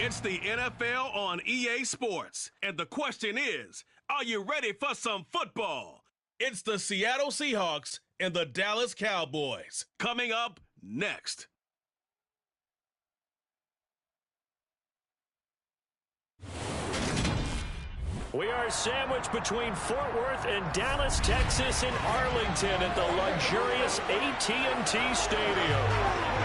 It's the NFL on EA Sports. And the question is, are you ready for some football? It's the Seattle Seahawks and the Dallas Cowboys. Coming up next. We are sandwiched between Fort Worth and Dallas, Texas, and Arlington at the luxurious AT&T Stadium.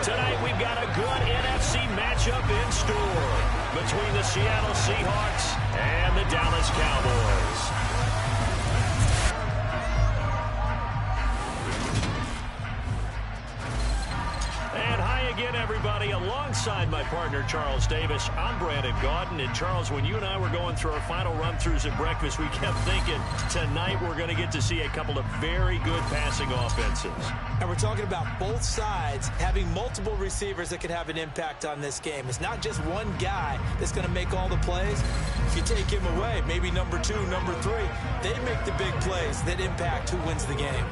Tonight we've got a good NFC matchup in store between the Seattle Seahawks and the Dallas Cowboys. And hi again, everybody. Alongside my partner, Charles Davis, I'm Brandon Gaudin. And, Charles, when you and I were going through our final run-throughs at breakfast, we kept thinking tonight we're going to get to see a couple of very good passing offenses. And we're talking about both sides having multiple receivers that could have an impact on this game. It's not just one guy that's going to make all the plays. If you take him away, maybe number 2, number 3, they make the big plays that impact who wins the game.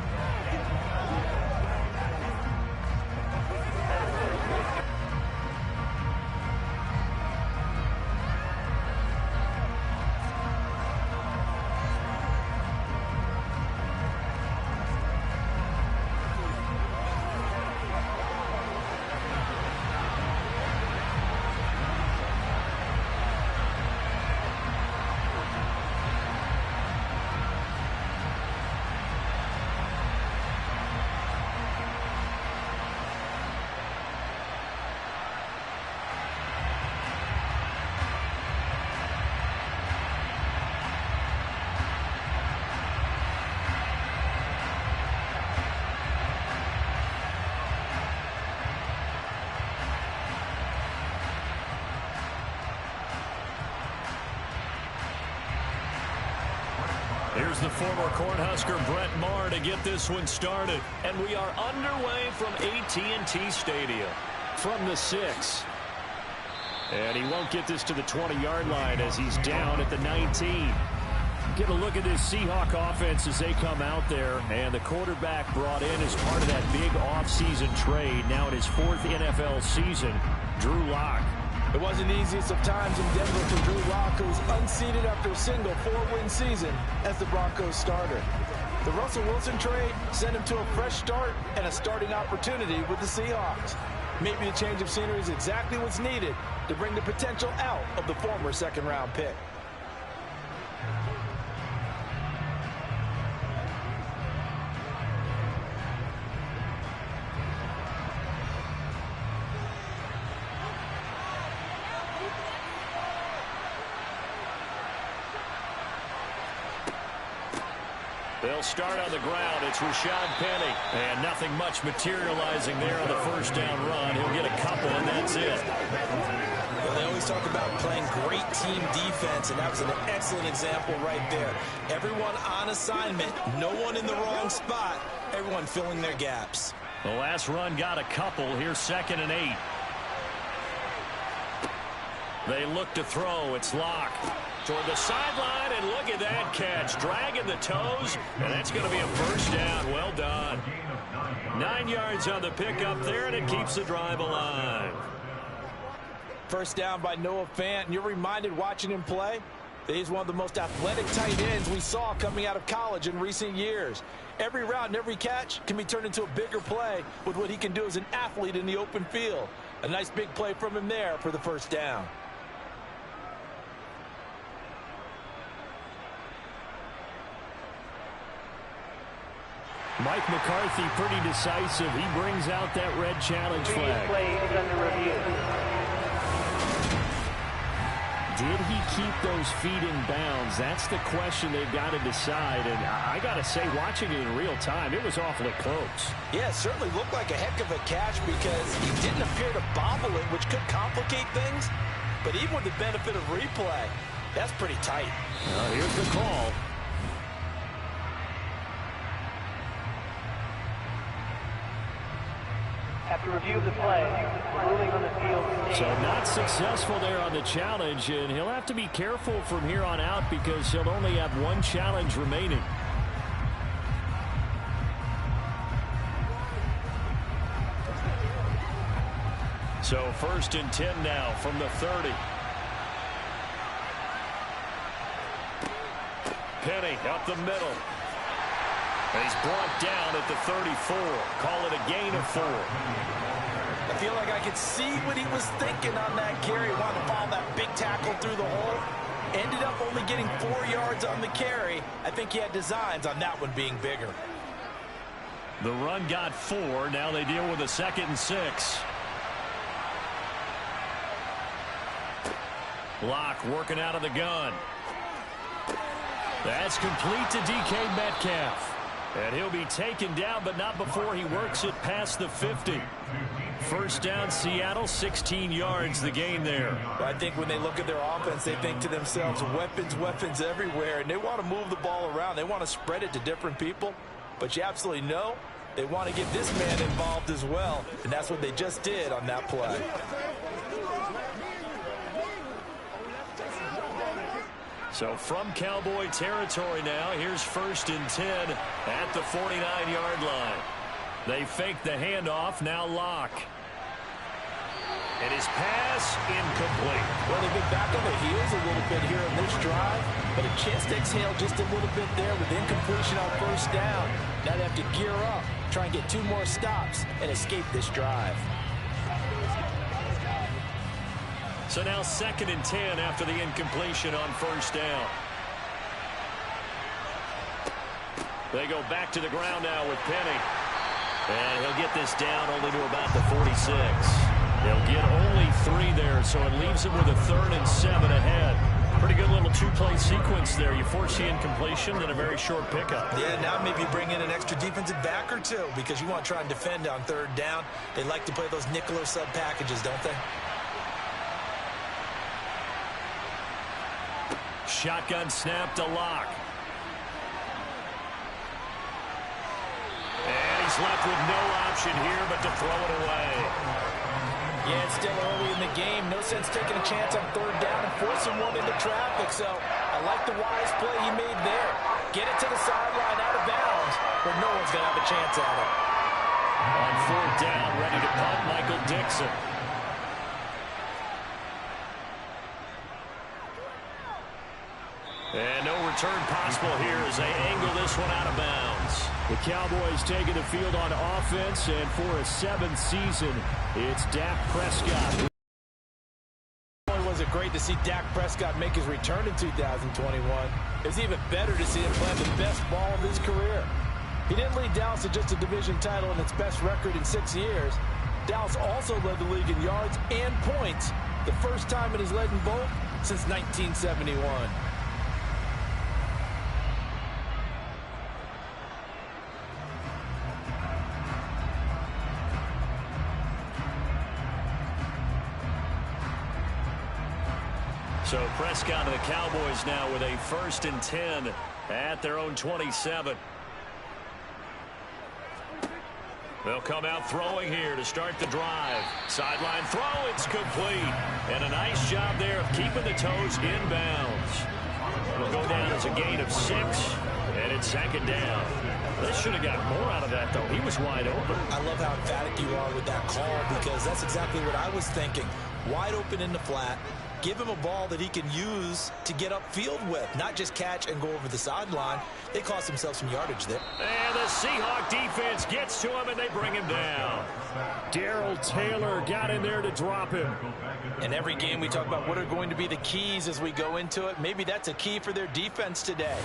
Here's the former Cornhusker Brett Maher to get this one started. And we are underway from AT&T Stadium. From the 6. And he won't get this to the 20-yard line as he's down at the 19. Get a look at this Seahawk offense as they come out there. And the quarterback brought in as part of that big offseason trade. Now in his 4th NFL season, Drew Lock. It wasn't the easiest of times in Denver for Drew Lock, who was unseated after a single 4-win season as the Broncos starter. The Russell Wilson trade sent him to a fresh start and a starting opportunity with the Seahawks. Maybe a change of scenery is exactly what's needed to bring the potential out of the former second-round pick. They'll start on the ground. It's Rashad Penny. And nothing much materializing there on the first down run. He'll get a couple, and that's it. Well, they always talk about playing great team defense, and that was an excellent example right there. Everyone on assignment, no one in the wrong spot, everyone filling their gaps. The last run got a couple. Here's 2nd and 8. They look to throw. It's Lock. Toward the sideline, and look at that catch. Dragging the toes, and that's going to be a first down. Well done. 9 yards on the pickup there, and it keeps the drive alive. First down by Noah Fant, and you're reminded watching him play that he's one of the most athletic tight ends we saw coming out of college in recent years. Every route and every catch can be turned into a bigger play with what he can do as an athlete in the open field. A nice big play from him there for the first down. Mike McCarthy pretty decisive. He brings out that red challenge flag. Play is under review. Did he keep those feet in bounds? That's the question they've got to decide. And I got to say, watching it in real time, it was awfully close. Yeah, it certainly looked like a heck of a catch because he didn't appear to bobble it, which could complicate things. But even with the benefit of replay, that's pretty tight. Here's the call. After review of the play, ruling on the field. So not successful there on the challenge, and he'll have to be careful from here on out because he'll only have one challenge remaining. So 1st and 10 now from the 30. Penny up the middle. And he's brought down at the 34. Call it a gain of 4. I feel like I could see what he was thinking on that carry. Wanted to follow that big tackle through the hole. Ended up only getting 4 yards on the carry. I think he had designs on that one being bigger. The run got 4. Now they deal with a 2nd and 6. Locke working out of the gun. That's complete to DK Metcalf. And he'll be taken down, but not before he works it past the 50. First down, Seattle, 16 yards the gain there. Well, I think when they look at their offense, they think to themselves, weapons, weapons everywhere, and they want to move the ball around. They want to spread it to different people, but you absolutely know they want to get this man involved as well, and that's what they just did on that play. So from Cowboy territory now, here's 1st and 10 at the 49-yard line. They fake the handoff, now Locke. And his pass incomplete. Well, they've been back on their heels a little bit here in this drive, but a chance to exhale just a little bit there with incompletion on 1st down. Now they have to gear up, try and get 2 more stops, and escape this drive. So now 2nd and 10 after the incompletion on 1st down. They go back to the ground now with Penny. And he'll get this down only to about the 46. They'll get only 3 there, so it leaves him with a 3rd and 7 ahead. Pretty good little 2-play sequence there. You force the incompletion and a very short pickup. Yeah, now maybe bring in an extra defensive back or 2 because you want to try and defend on 3rd down. They like to play those nickel or sub packages, don't they? Shotgun snap to Locke. And he's left with no option here but to throw it away. Yeah, it's still early in the game. No sense taking a chance on 3rd down and forcing one into traffic. So I like the wise play he made there. Get it to the sideline out of bounds where no one's going to have a chance at it. On 4th down, ready to punt, Michael Dixon. And no return possible here as they angle this one out of bounds. The Cowboys taking the field on offense, and for a 7th season, it's Dak Prescott. Boy, was it great to see Dak Prescott make his return in 2021. It was even better to see him play the best ball of his career. He didn't lead Dallas to just a division title and its best record in 6 years. Dallas also led the league in yards and points, the first time it has led in both since 1971. So Prescott and the Cowboys now with a 1st and 10 at their own 27. They'll come out throwing here to start the drive. Sideline throw, it's complete. And a nice job there of keeping the toes inbounds. It'll go down as a gain of 6, and it's 2nd down. They should have got more out of that, though. He was wide open. I love how emphatic you are with that call because that's exactly what I was thinking. Wide open in the flat. Give him a ball that he can use to get upfield with, not just catch and go over the sideline. They cost themselves some yardage there. And the Seahawks defense gets to him, and they bring him down. Darrell Taylor got in there to drop him. In every game, we talk about what are going to be the keys as we go into it. Maybe that's a key for their defense today.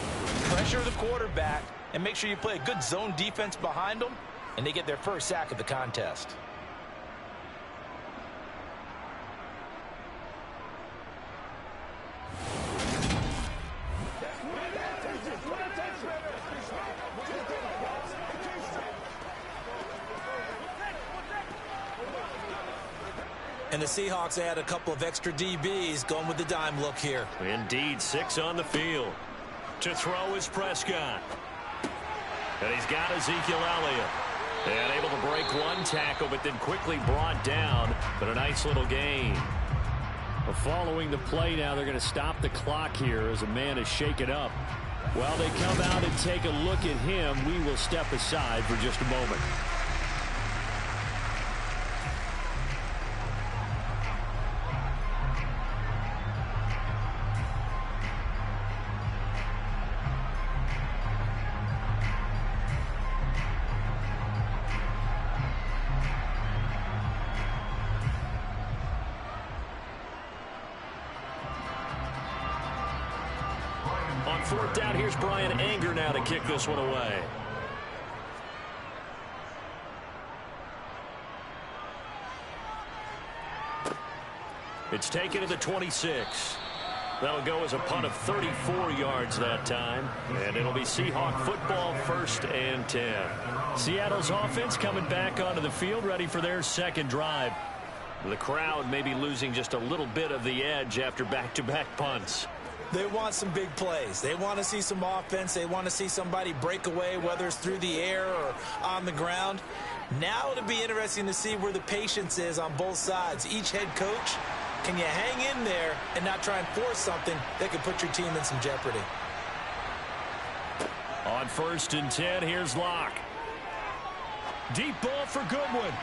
Pressure the quarterback and make sure you play a good zone defense behind them, and they get their first sack of the contest. And the Seahawks add a couple of extra DBs going with the dime look here. Indeed, 6 on the field. To throw is Prescott. And he's got Ezekiel Elliott. And able to break 1 tackle, but then quickly brought down. But a nice little gain. Well, following the play now, they're going to stop the clock here as a man is shaken up. While they come out and take a look at him, we will step aside for just a moment. fourth down. Here's Brian Anger now to kick this one away. It's taken to the 26. That'll go as a punt of 34 yards that time. And it'll be Seahawk football, 1st and 10. Seattle's offense coming back onto the field, ready for their second drive. The crowd may be losing just a little bit of the edge after back-to-back punts. They want some big plays. They want to see some offense. They want to see somebody break away, whether it's through the air or on the ground. Now it'll be interesting to see where the patience is on both sides. Each head coach, can you hang in there and not try and force something that could put your team in some jeopardy? On 1st and 10, here's Locke. Deep ball for Goodwin.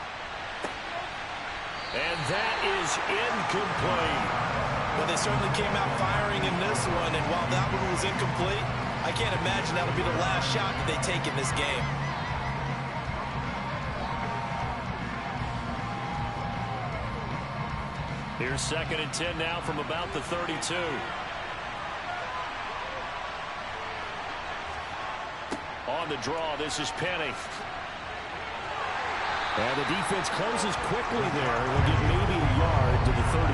And that is incomplete. Well, they certainly came out firing in this one, and while that one was incomplete, I can't imagine that'll be the last shot that they take in this game. Here's 2nd and 10 now from about the 32. On the draw, this is Penny. And the defense closes quickly there. We'll get maybe a yard to the 33.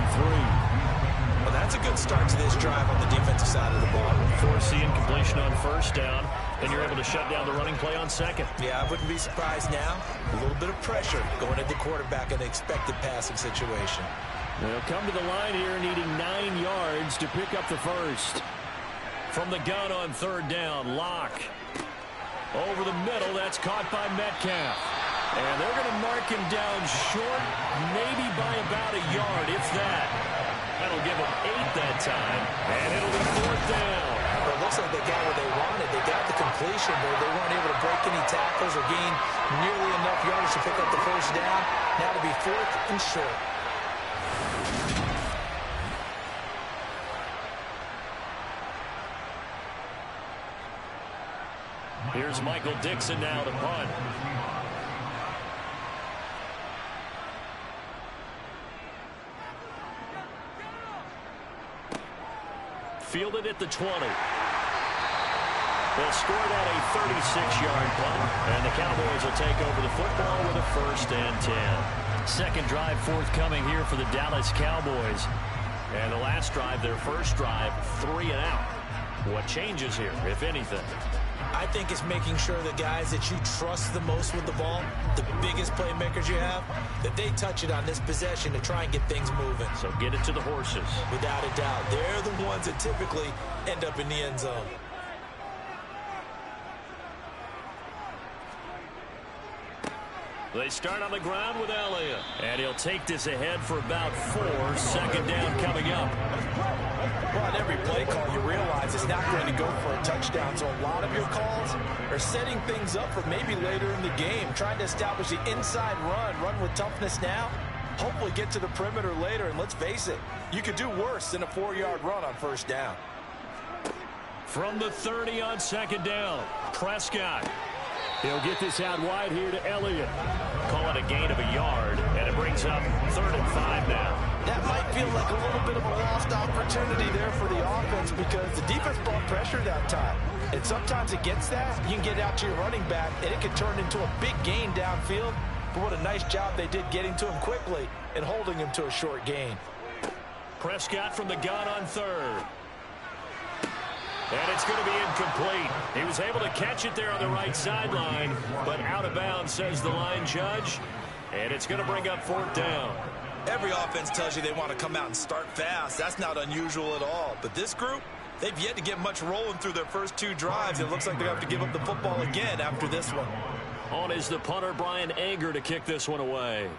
Well, that's a good start to this drive on the defensive side of the ball. Force the incompletion on 1st down, and you're able to shut down the running play on 2nd. Yeah, I wouldn't be surprised now. A little bit of pressure going at the quarterback in an expected passing situation. They'll come to the line here needing 9 yards to pick up the first. From the gun on 3rd down, Locke. Over the middle, that's caught by Metcalf. And they're going to mark him down short, maybe by about a yard, if that. That'll give him 8 that time, and it'll be 4th down. Well, it looks like they got what they wanted. They got the completion, but they weren't able to break any tackles or gain nearly enough yards to pick up the first down. Now to be 4th and short. Here's Michael Dixon now to punt. Fielded at the 20. They'll score that a 36-yard punt, and the Cowboys will take over the football with a 1st and 10. Second drive forthcoming here for the Dallas Cowboys. And the last drive, their first drive, 3 and out. What changes here, if anything? I think it's making sure the guys that you trust the most with the ball, the biggest playmakers you have, that they touch it on this possession to try and get things moving. So get it to the horses. Without a doubt. They're the ones that typically end up in the end zone. They start on the ground with Elliott. And he'll take this ahead for about 4. 2nd down coming up. Well, on every play call, you realize it's not going to go for a touchdown. So a lot of your calls are setting things up for maybe later in the game, trying to establish the inside run with toughness now, hopefully get to the perimeter later. And let's face it, you could do worse than a 4-yard run on 1st down. From the 30 on 2nd down, Prescott. He'll get this out wide here to Elliott. Call it a gain of a yard, and it brings up 3rd and 5 now. That might feel like a little bit of a lost opportunity there for the offense because the defense brought pressure that time. And sometimes against that, you can get out to your running back, and it can turn into a big gain downfield. But what a nice job they did getting to him quickly and holding him to a short gain. Prescott from the gun on 3rd. And it's going to be incomplete. He was able to catch it there on the right sideline, but out of bounds, says the line judge. And it's going to bring up 4th down. Every offense tells you they want to come out and start fast. That's not unusual at all. But this group, they've yet to get much rolling through their first 2 drives. It looks like they're going to have to give up the football again after this one. On is the punter, Brian Anger, to kick this one away.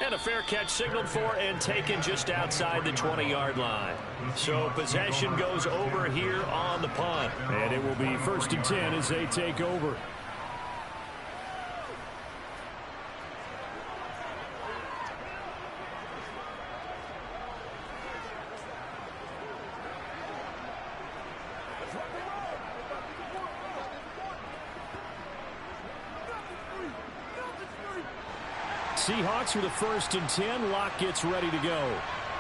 And a fair catch signaled for and taken just outside the 20-yard line. So possession goes over here on the punt. And it will be 1st and 10 as they take over. Seahawks with a 1st and 10. Locke gets ready to go.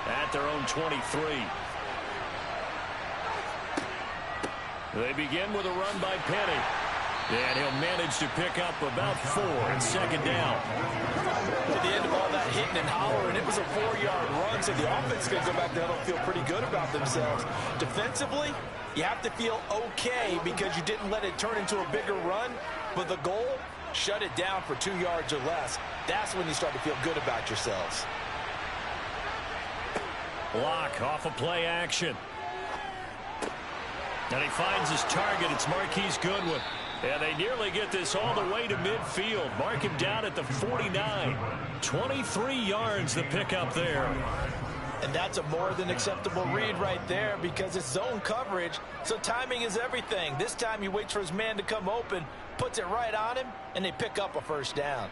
at their own 23. They begin with a run by Penny. And he'll manage to pick up about 4 and second down. At the end of all that hitting and hollering, it was a 4-yard run, so the offense is going to go back there and feel pretty good about themselves. Defensively, you have to feel okay because you didn't let it turn into a bigger run, but the goal, shut it down for 2 yards or less. That's when you start to feel good about yourselves. Block off of play action. And he finds his target. It's Marquise Goodwin. And they nearly get this all the way to midfield. Mark him down at the 49. 23 yards the pickup there. And that's a more than acceptable read right there because it's zone coverage, so timing is everything. This time he waits for his man to come open, puts it right on him, and they pick up a first down.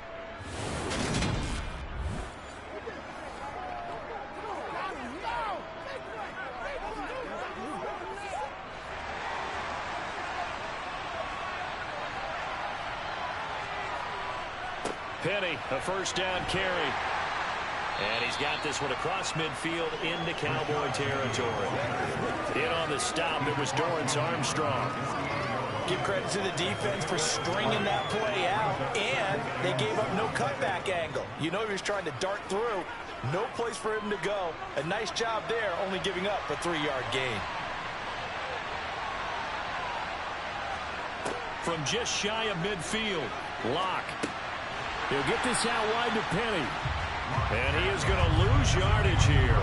Penny, a first down carry. And he's got this one across midfield into Cowboy territory. In on the stop, it was Dorrance Armstrong. Give credit to the defense for stringing that play out, and they gave up no cutback angle. You know he was trying to dart through. No place for him to go. A nice job there, only giving up a 3-yard gain. From just shy of midfield, Locke. He'll get this out wide to Penny. And he is going to lose yardage here.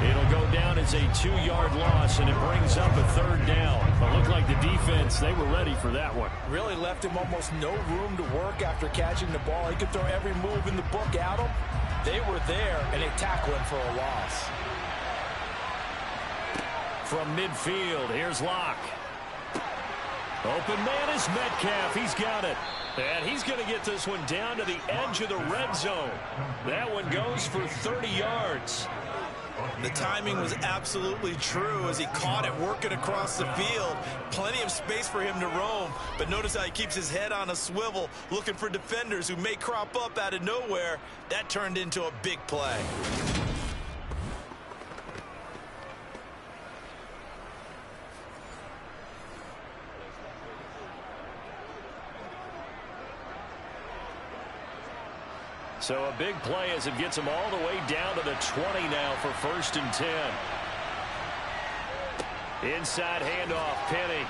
It'll go down as a 2-yard loss, and it brings up a third down. It looked like the defense, they were ready for that one. Really left him almost no room to work after catching the ball. He could throw every move in the book at him. They were there, and they tackled him for a loss. From midfield, here's Locke. Open man is Metcalf. He's got it. And he's going to get this one down to the edge of the red zone. That one goes for 30 yards. The timing was absolutely true as he caught it working across the field. Plenty of space for him to roam. But notice how he keeps his head on a swivel looking for defenders who may crop up out of nowhere. That turned into a big play. So a big play as it gets him all the way down to the 20 now for 1st and 10. Inside handoff, Penny.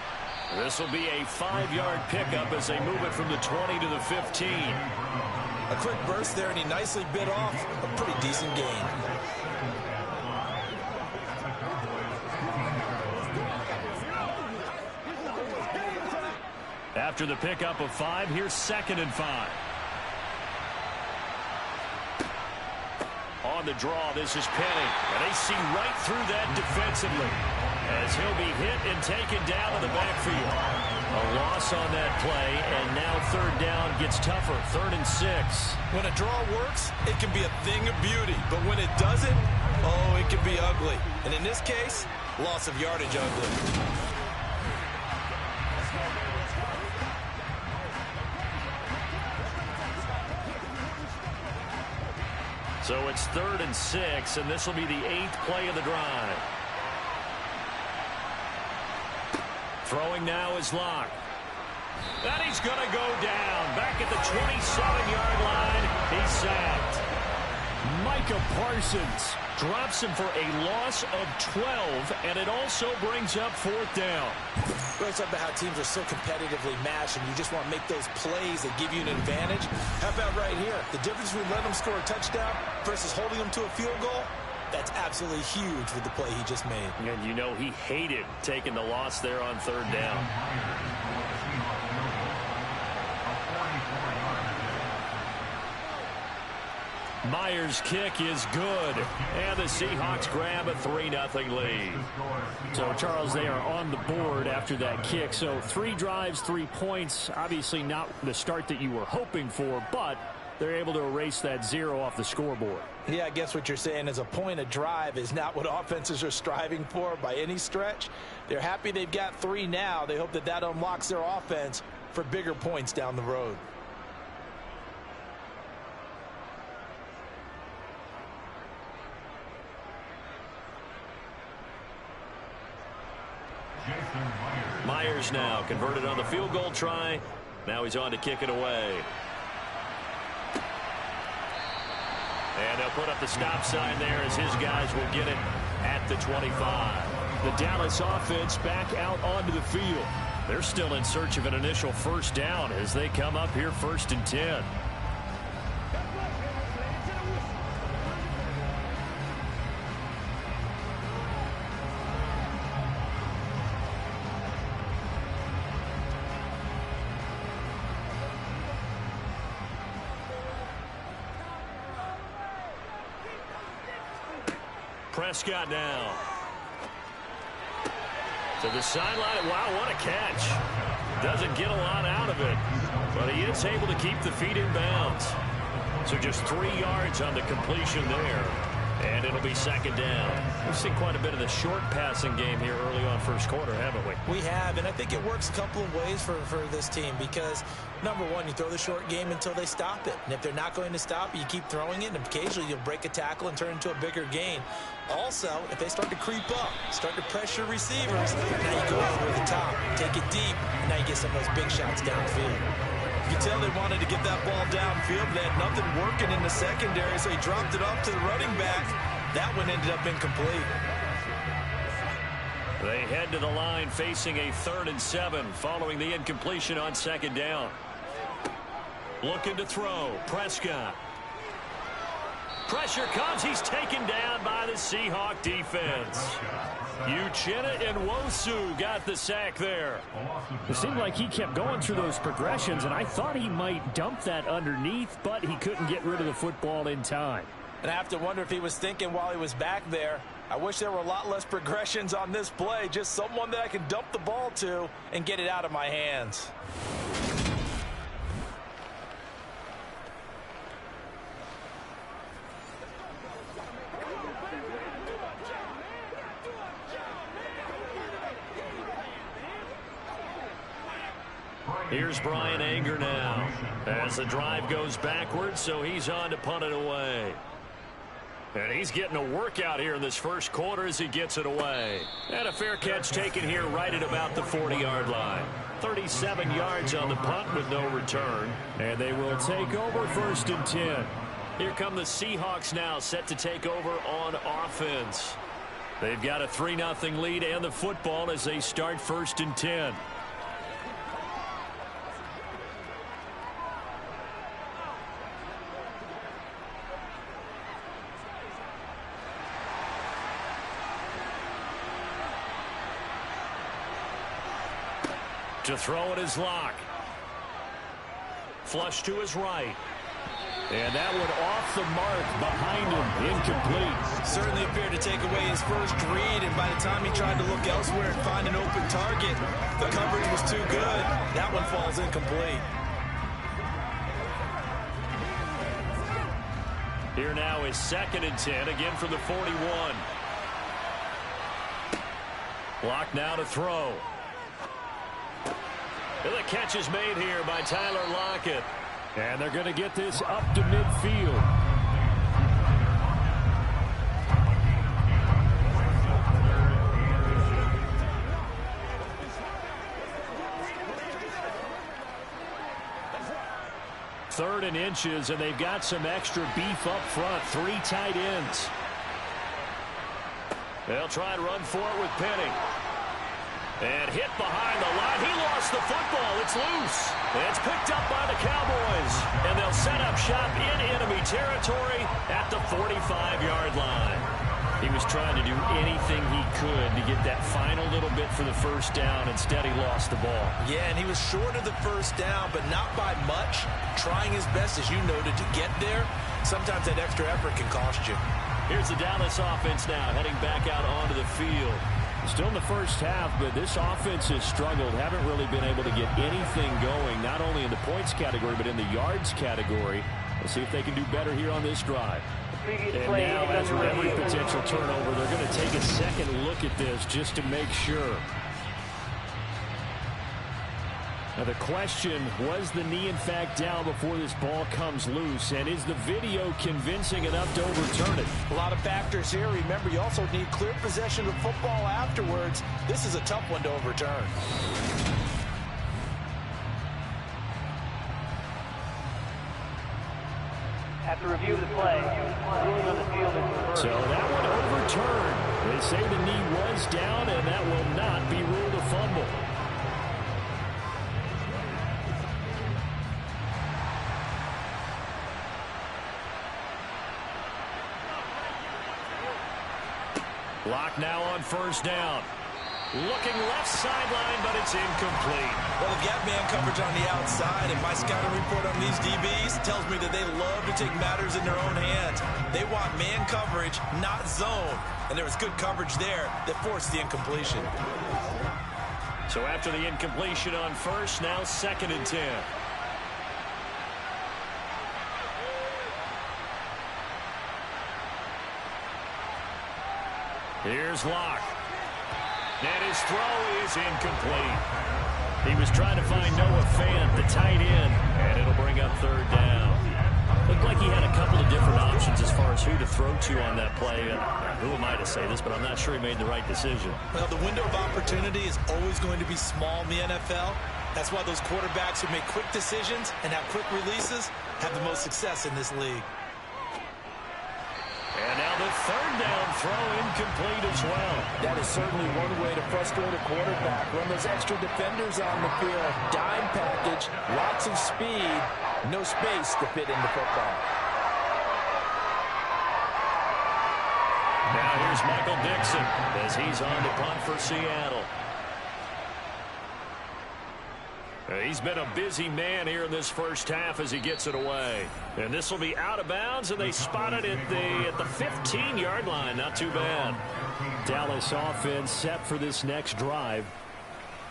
This will be a 5-yard pickup as they move it from the 20 to the 15. A quick burst there, and he nicely bit off a pretty decent gain. After the pickup of 5, here's 2nd and 5. On the draw, this is Penny. And they see right through that defensively as he'll be hit and taken down in the backfield. A loss on that play, and now 3rd down gets tougher. 3rd and 6. When a draw works, it can be a thing of beauty. But when it doesn't, oh, it can be ugly. And in this case, loss of yardage ugly. So it's 3rd and 6, and this will be the 8th play of the drive. Throwing now is Locke. And he's going to go down. Back at the 27-yard line. He's sacked. Micah Parsons drops him for a loss of 12, and it also brings up 4th down. Really talk about how teams are so competitively matched, and you just want to make those plays that give you an advantage. How about right here? The difference between letting them score a touchdown versus holding them to a field goal, that's absolutely huge with the play he just made. And you know he hated taking the loss there on 3rd down. Myers' kick is good, and the Seahawks grab a 3-0 lead. So, Charles, they are on the board after that kick. So 3 drives, 3 points. Obviously not the start that you were hoping for, but they're able to erase that 0 off the scoreboard. Yeah, I guess what you're saying is a point a drive is not what offenses are striving for by any stretch. They're happy they've got 3 now. They hope that that unlocks their offense for bigger points down the road. yours now. Converted on the field goal try. Now he's on to kick it away. And they'll put up the stop sign there as his guys will get it at the 25. The Dallas offense back out onto the field. They're still in search of an initial first down as they come up here 1st and 10. Prescott now. To the sideline. Wow, what a catch. Doesn't get a lot out of it, but he is able to keep the feet in bounds. So just 3 yards on the completion there. And it'll be 2nd down. We've seen quite a bit of the short passing game here early on first quarter, haven't we? We have, and I think it works a couple of ways for this team because, number one, you throw the short game until they stop it. And if they're not going to stop it, you keep throwing it, and occasionally you'll break a tackle and turn it into a bigger gain. Also, if they start to creep up, start to pressure receivers, now you go over the top, take it deep, and now you get some of those big shots downfield. You can tell they wanted to get that ball downfield. They had nothing working in the secondary, so he dropped it off to the running back. That one ended up incomplete. They head to the line facing a 3rd and 7 following the incompletion on 2nd down. Looking to throw. Prescott. Pressure comes. He's taken down by the Seahawk defense. Uchenna and Nwosu got the sack there. It seemed like he kept going through those progressions, and I thought he might dump that underneath, but he couldn't get rid of the football in time. And I have to wonder if he was thinking while he was back there, I wish there were a lot less progressions on this play, just someone that I can dump the ball to and get it out of my hands. Here's Brian Anger now as the drive goes backwards, so he's on to punt it away. And he's getting a workout here in this first quarter as he gets it away. And a fair catch taken here right at about the 40-yard line. 37 yards on the punt with no return. And they will take over 1st and 10. Here come the Seahawks now set to take over on offense. They've got a 3-0 lead and the football as they start 1st and 10. To throw it is Locke. Flush to his right. And that one off the mark behind him. Incomplete. Certainly appeared to take away his first read, and by the time he tried to look elsewhere and find an open target, the coverage was too good. That one falls incomplete. Here now is 2nd and 10, again from the 41. Locke now to throw. And the catch is made here by Tyler Lockett. And they're going to get this up to midfield. Third and inches, and they've got some extra beef up front. 3 tight ends. They'll try and run for it with Penny. And hit behind the line. He lost the football. It's loose. It's picked up by the Cowboys. And they'll set up shop in enemy territory at the 45-yard line. He was trying to do anything he could to get that final little bit for the first down. Instead, he lost the ball. Yeah, and he was short of the first down, but not by much. Trying his best, as you noted, to get there. Sometimes that extra effort can cost you. Here's the Dallas offense now heading back out onto the field. Still in the first half, but this offense has struggled. Haven't really been able to get anything going, not only in the points category, but in the yards category. We'll see if they can do better here on this drive. And now, as with every potential turnover, they're going to take a second look at this just to make sure. Now the question, was the knee in fact down before this ball comes loose? And is the video convincing enough to overturn it? A lot of factors here. Remember, you also need clear possession of football afterwards. This is a tough one to overturn. After review of the play, ruling on the field is reversed. So that one overturned. They say the knee was down, and that will not be ruled a fumble. Lock now on first down. Looking left sideline, but it's incomplete. Well, they've got man coverage on the outside, and my scouting report on these DBs tells me that they love to take matters in their own hands. They want man coverage, not zone. And there was good coverage there that forced the incompletion. So after the incompletion on first, now 2nd and 10. Here's Locke. And his throw is incomplete. He was trying to find Noah Fant, the tight end, and it'll bring up 3rd down. Looked like he had a couple of different options as far as who to throw to on that play. Who am I to say this, but I'm not sure he made the right decision. Well, the window of opportunity is always going to be small in the NFL. That's why those quarterbacks who make quick decisions and have quick releases have the most success in this league. And now the 3rd down throw incomplete as well. That is certainly one way to frustrate a quarterback. Run those extra defenders on the field. Dime package, lots of speed, no space to fit into football. Now here's Michael Dixon as he's on to punt for Seattle. He's been a busy man here in this first half as he gets it away. And this will be out of bounds, and they spot it at the 15-yard line. Not too bad. Dallas offense set for this next drive.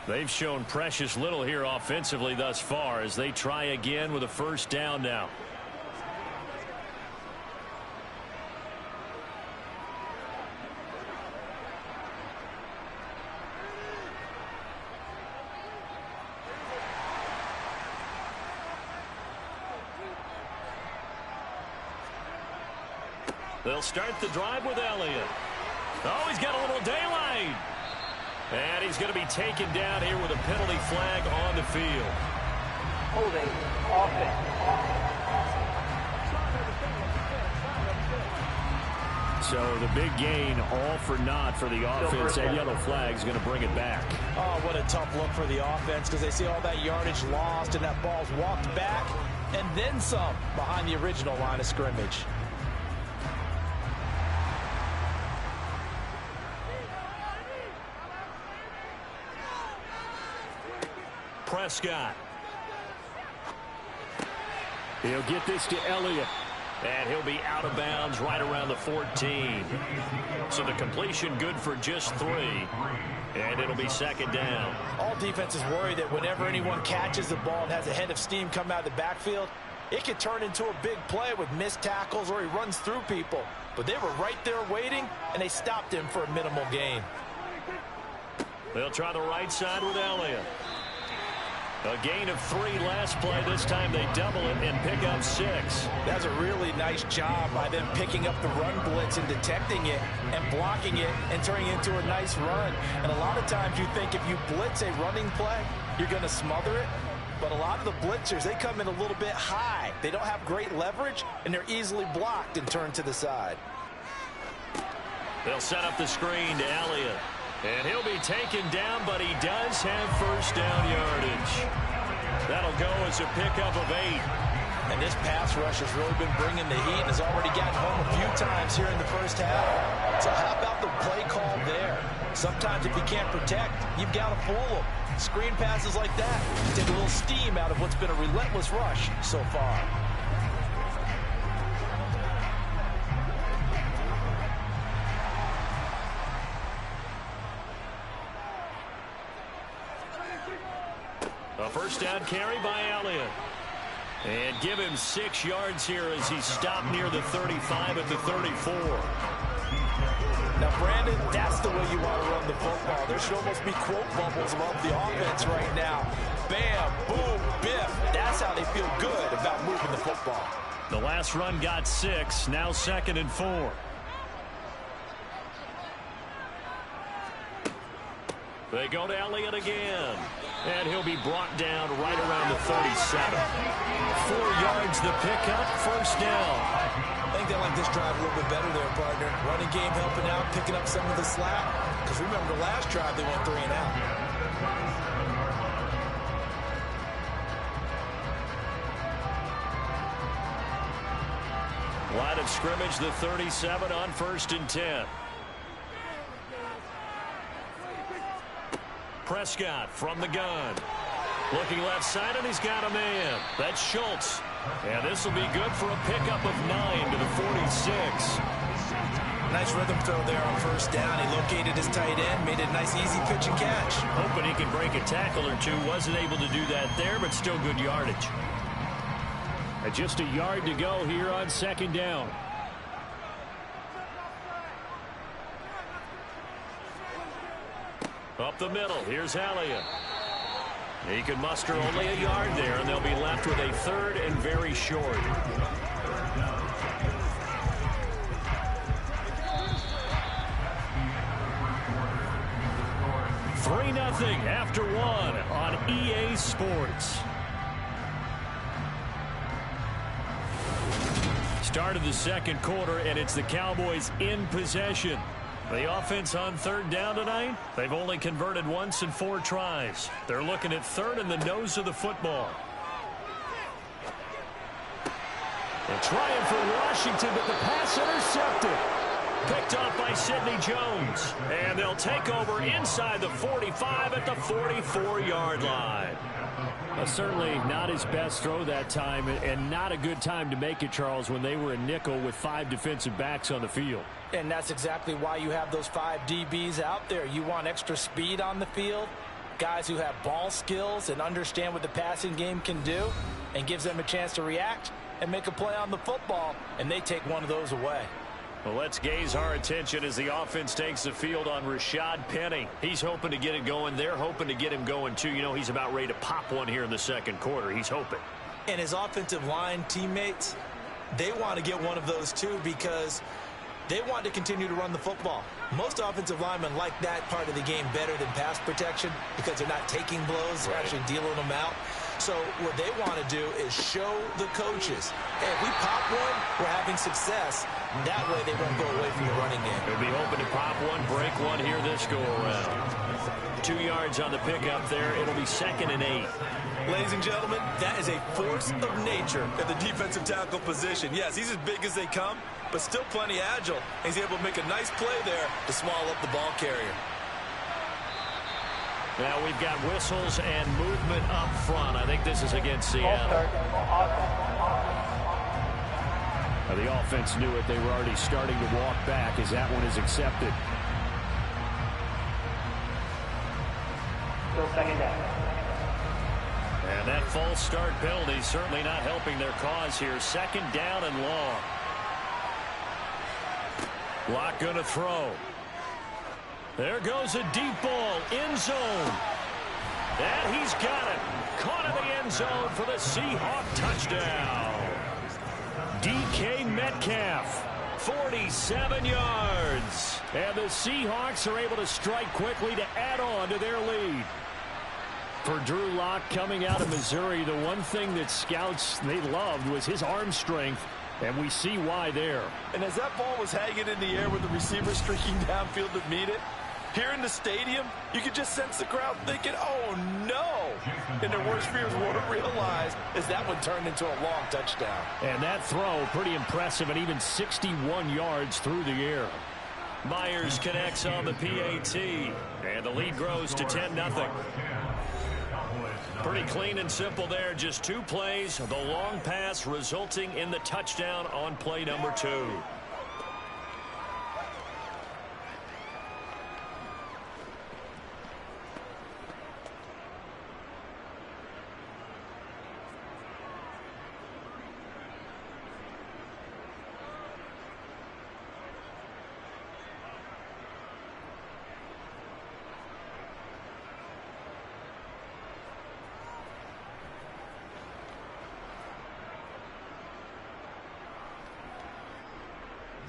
They've shown precious little here offensively thus far as they try again with a 1st down now. They'll start the drive with Elliott. Oh, he's got a little daylight. And he's going to be taken down here with a penalty flag on the field. Holding offense. So the big gain, all for naught for the offense. That yellow flag is going to bring it back. Oh, what a tough look for the offense because they see all that yardage lost and that ball's walked back and then some behind the original line of scrimmage. Prescott. He'll get this to Elliott. And he'll be out of bounds right around the 14. So the completion good for just 3. And it'll be 2nd down. All defenses worry that whenever anyone catches the ball and has a head of steam come out of the backfield, it could turn into a big play with missed tackles or he runs through people. But they were right there waiting, and they stopped him for a minimal gain. They'll try the right side with Elliott. A gain of 3 last play. This time they double it and pick up 6. That's a really nice job by them picking up the run blitz and detecting it and blocking it and turning it into a nice run. And a lot of times you think if you blitz a running play, you're going to smother it. But a lot of the blitzers, they come in a little bit high. They don't have great leverage, and they're easily blocked and turned to the side. They'll set up the screen to Elliott. And he'll be taken down, but he does have 1st down yardage. That'll go as a pickup of 8. And this pass rush has really been bringing the heat and has already gotten home a few times here in the first half. So how about the play call there? Sometimes if you can't protect, you've got to fool them. Screen passes like that take a little steam out of what's been a relentless rush so far. A 1st down carry by Elliott. And give him 6 yards here as he's stopped near the 35 at the 34. Now, Brandon, that's the way you want to run the football. There should almost be quote bubbles above the offense right now. bam, boom, biff. That's how they feel good about moving the football. The last run got 6, now 2nd and 4. They go to Elliott again. And he'll be brought down right around the 37. 4 yards the pickup, first down. I think they like this drive a little bit better there, partner. Running game helping out, picking up some of the slack. Because remember the last drive they went 3 and out. Line of scrimmage, the 37 on 1st and 10. Prescott from the gun. Looking left side, and he's got a man. That's Schultz. And this will be good for a pickup of 9 to the 46. Nice rhythm throw there on first down. He located his tight end, made it a nice easy pitch and catch. Hoping he can break a tackle or two. Wasn't able to do that there, but still good yardage. Just a yard to go here on 2nd down. Up the middle, here's Elliott. He can muster only a yard there, and they'll be left with a 3rd and very short. Three 3-0 after 1 on EA Sports. Start of the 2nd quarter, and it's the Cowboys in possession. The offense on 3rd down tonight, they've only converted once in 4 tries. They're looking at 3rd and the nose of the football. They're trying for Washington, but the pass intercepted. Picked off by Sidney Jones. And they'll take over inside the 45 at the 44-yard line. Certainly not his best throw that time, and not a good time to make it, Charles, when they were in nickel with 5 defensive backs on the field. And that's exactly why you have those 5 DBs out there. You want extra speed on the field, guys who have ball skills and understand what the passing game can do, and gives them a chance to react and make a play on the football, and they take one of those away. Well, let's gaze our attention as the offense takes the field on Rashad Penny. He's hoping to get it going. They're hoping to get him going, too. You know, he's about ready to pop one here in the 2nd quarter. He's hoping. And his offensive line teammates, they want to get one of those, too, because they want to continue to run the football. Most offensive linemen like that part of the game better than pass protection because they're not taking blows. They're actually dealing them out. So what they want to do is show the coaches, hey, if we pop one, we're having success. That way they won't go away from the running game. They'll be hoping to pop one, break one here this go-around. 2 yards on the pickup there. It'll be 2nd and 8. Ladies and gentlemen, that is a force of nature at the defensive tackle position. Yes, he's as big as they come, but still plenty agile. He's able to make a nice play there to swallow up the ball carrier. Now we've got whistles and movement up front. I think this is against Seattle. The offense knew it. They were already starting to walk back as that one is accepted. Still 2nd down. And that false start penalty certainly not helping their cause here. 2nd down and long. Lock going to throw. There goes a deep ball, end zone. And he's got it. Caught in the end zone for the Seahawk touchdown. DK Metcalf, 47 yards. And the Seahawks are able to strike quickly to add on to their lead. For Drew Lock coming out of Missouri, the one thing that scouts they loved was his arm strength. And we see why there. And as that ball was hanging in the air with the receiver streaking downfield to meet it, here in the stadium, you could just sense the crowd thinking, oh, no. And their worst fears weren't realized as that one turned into a long touchdown. And that throw, pretty impressive, and even 61 yards through the air. Myers connects on the PAT, and the lead grows to 10-0. Pretty clean and simple there. Just 2 plays. The long pass resulting in the touchdown on play number 2.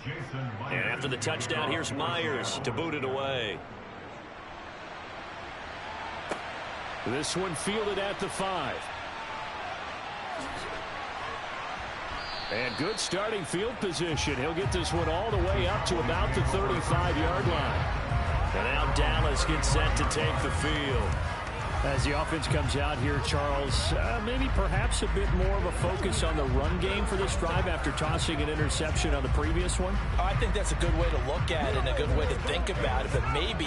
And after the touchdown, here's Myers to boot it away. This one fielded at the 5. And good starting field position. He'll get this one all the way up to about the 35-yard line. And now Dallas gets set to take the field. As the offense comes out here, Charles, maybe perhaps a bit more of a focus on the run game for this drive after tossing an interception on the previous one? I think that's a good way to look at it and a good way to think about it, but maybe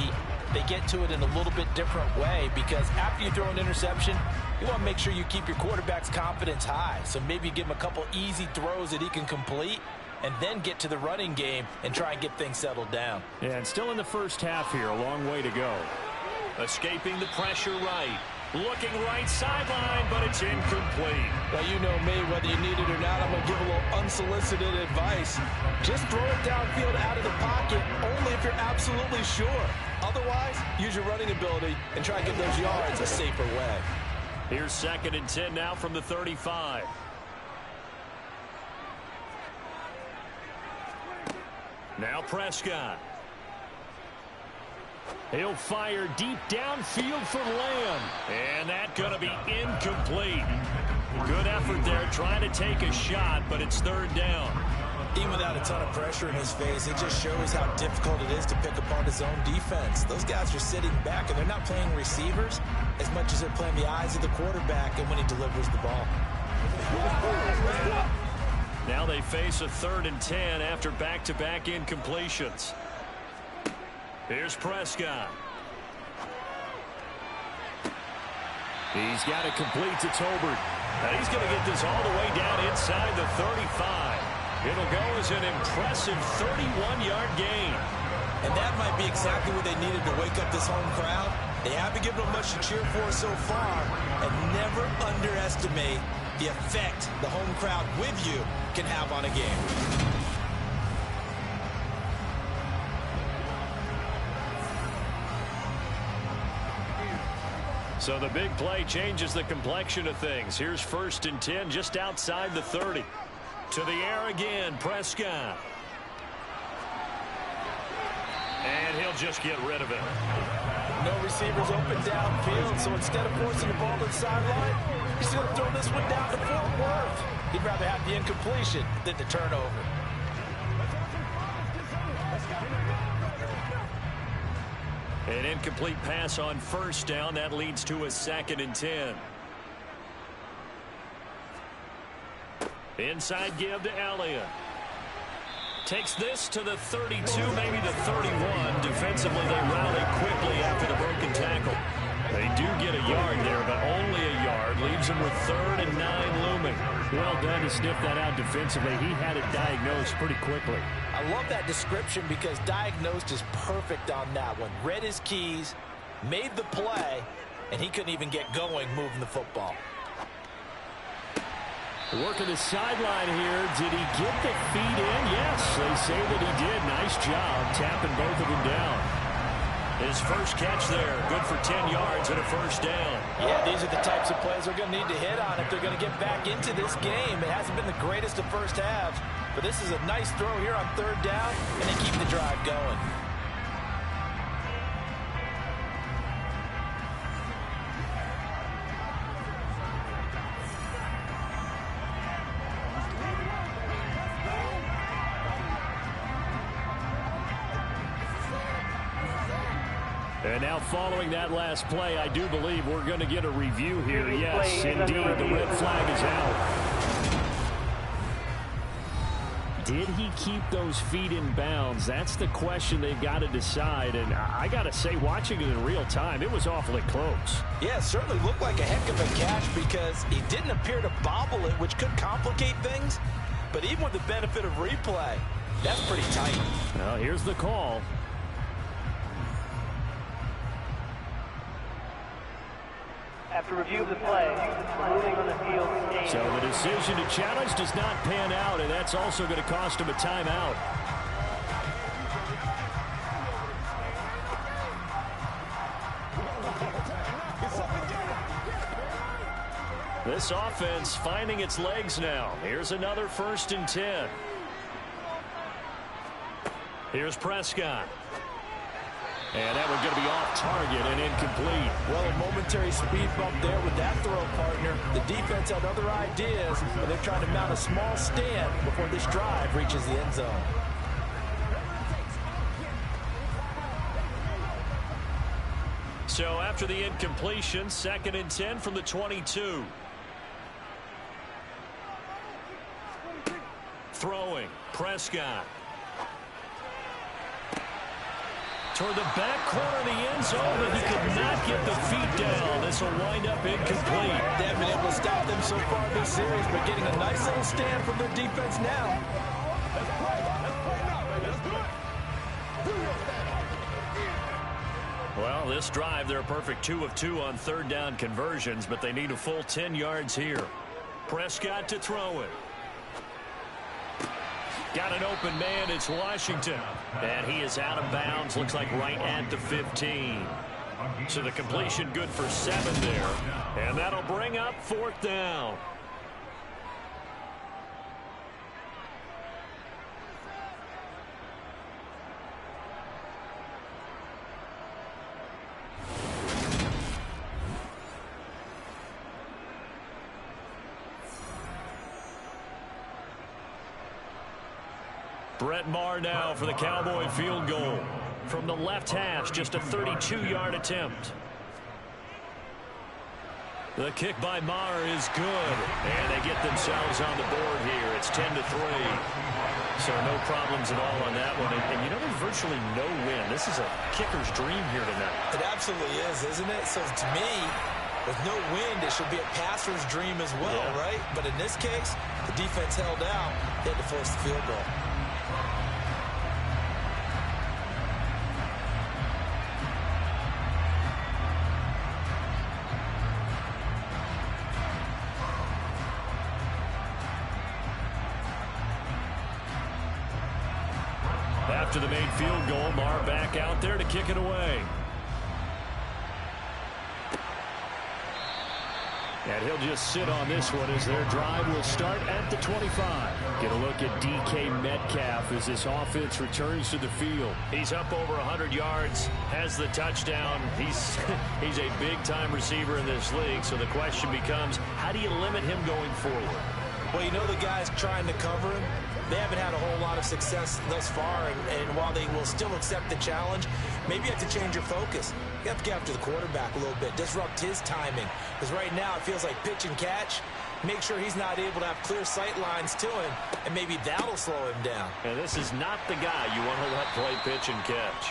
they get to it in a little bit different way, because after you throw an interception, you want to make sure you keep your quarterback's confidence high. So maybe give him a couple easy throws that he can complete and then get to the running game and try and get things settled down. Yeah, and still in the first half here, a long way to go. Escaping the pressure right. Looking right sideline, but it's incomplete. Well, you know me, whether you need it or not, I'm going to give a little unsolicited advice. Just throw it downfield out of the pocket, only if you're absolutely sure. Otherwise, use your running ability and try and get those yards a safer way. Here's 2nd and 10 now from the 35. Now Prescott. He'll fire deep downfield for Lamb. And that's going to be incomplete. Good effort there trying to take a shot, but it's 3rd down. Even without a ton of pressure in his face, it just shows how difficult it is to pick apart his own defense. Those guys are sitting back, and they're not playing receivers as much as they're playing the eyes of the quarterback and when he delivers the ball. Now they face a 3rd and 10 after back-to-back incompletions. Here's Prescott. He's got it complete to Tolbert. And he's going to get this all the way down inside the 35. It'll go as an impressive 31-yard gain. And that might be exactly what they needed to wake up this home crowd. They haven't given them much to cheer for so far, and never underestimate the effect the home crowd with you can have on a game. So the big play changes the complexion of things. Here's 1st and 10 just outside the 30. To the air again, Prescott. And he'll just get rid of it. No receivers open downfield, so instead of forcing the ball to the sideline, he's going to throw this one down to Fort Worth. He'd rather have the incompletion than the turnover. An incomplete pass on 1st down. That leads to a 2nd and 10. Inside give to Elliott. Takes this to the 32, maybe the 31. Defensively, they rally quickly after the broken tackle. They do get a yard there, but only a yard. Leaves them with 3rd and 9 looming. Well done to sniff that out defensively. He had it diagnosed pretty quickly. I love that description because diagnosed is perfect on that one. Read his keys, made the play, and he couldn't even get going moving the football. Working the sideline here. Did he get the feet in? Yes, they say that he did. Nice job tapping both of them down. His first catch there, good for 10 yards and a 1st down. Yeah, these are the types of plays they're going to need to hit on if they're going to get back into this game. It hasn't been the greatest of first halves, but this is a nice throw here on 3rd down, and they keep the drive going. And now following that last play, I do believe we're going to get a review here. Yes, indeed, the red flag is out. Did he keep those feet in bounds? That's the question they've got to decide. And I got to say, watching it in real time, it was awfully close. Yeah, it certainly looked like a heck of a catch because he didn't appear to bobble it, which could complicate things. But even with the benefit of replay, that's pretty tight. Well, here's the call. After review of the play, ruling on the field stands. So the decision to challenge does not pan out, and that's also going to cost him a timeout. This offense finding its legs now. Here's another 1st and 10. Here's Prescott. And that one going to be off target and incomplete. Well, a momentary speed bump there with that throw, partner. The defense had other ideas, and they're trying to mount a small stand before this drive reaches the end zone. So after the incompletion, 2nd and 10 from the 22. Throwing, Prescott. Toward the back corner of the end zone, but he could not get the feet down. This will wind up incomplete. They haven't been able to stop them so far this series, but getting a nice little stand from their defense now. Well, this drive, they're a perfect 2 of 2 on 3rd down conversions, but they need a full 10 yards here. Prescott to throw it. Got an open man. It's Washington. And he is out of bounds. Looks like right at the 15. So the completion good for 7 there. And that'll bring up 4th down. Brett Maher now for the Cowboy field goal. From the left hash, just a 32-yard attempt. The kick by Maher is good. And they get themselves on the board here. It's 10-3. So no problems at all on that one. And you know, there's virtually no win. This is a kicker's dream here tonight. It absolutely is, isn't it? So to me, with no wind, it should be a passer's dream as well, right? But in this case, the defense held out. They had to force the field goal. After the made field goal, Maher back out there to kick it away. And he'll just sit on this one as their drive will start at the 25. Get a look at DK Metcalf as this offense returns to the field. He's up over 100 yards, has the touchdown. He's a big-time receiver in this league, so the question becomes, how do you limit him going forward? Well, you know the guys trying to cover him. They haven't had a whole lot of success thus far, and while they will still accept the challenge, maybe you have to change your focus. You have to get after the quarterback a little bit, disrupt his timing, because right now it feels like pitch and catch. Make sure he's not able to have clear sight lines to him, and maybe that'll slow him down. And this is not the guy you want to let play pitch and catch.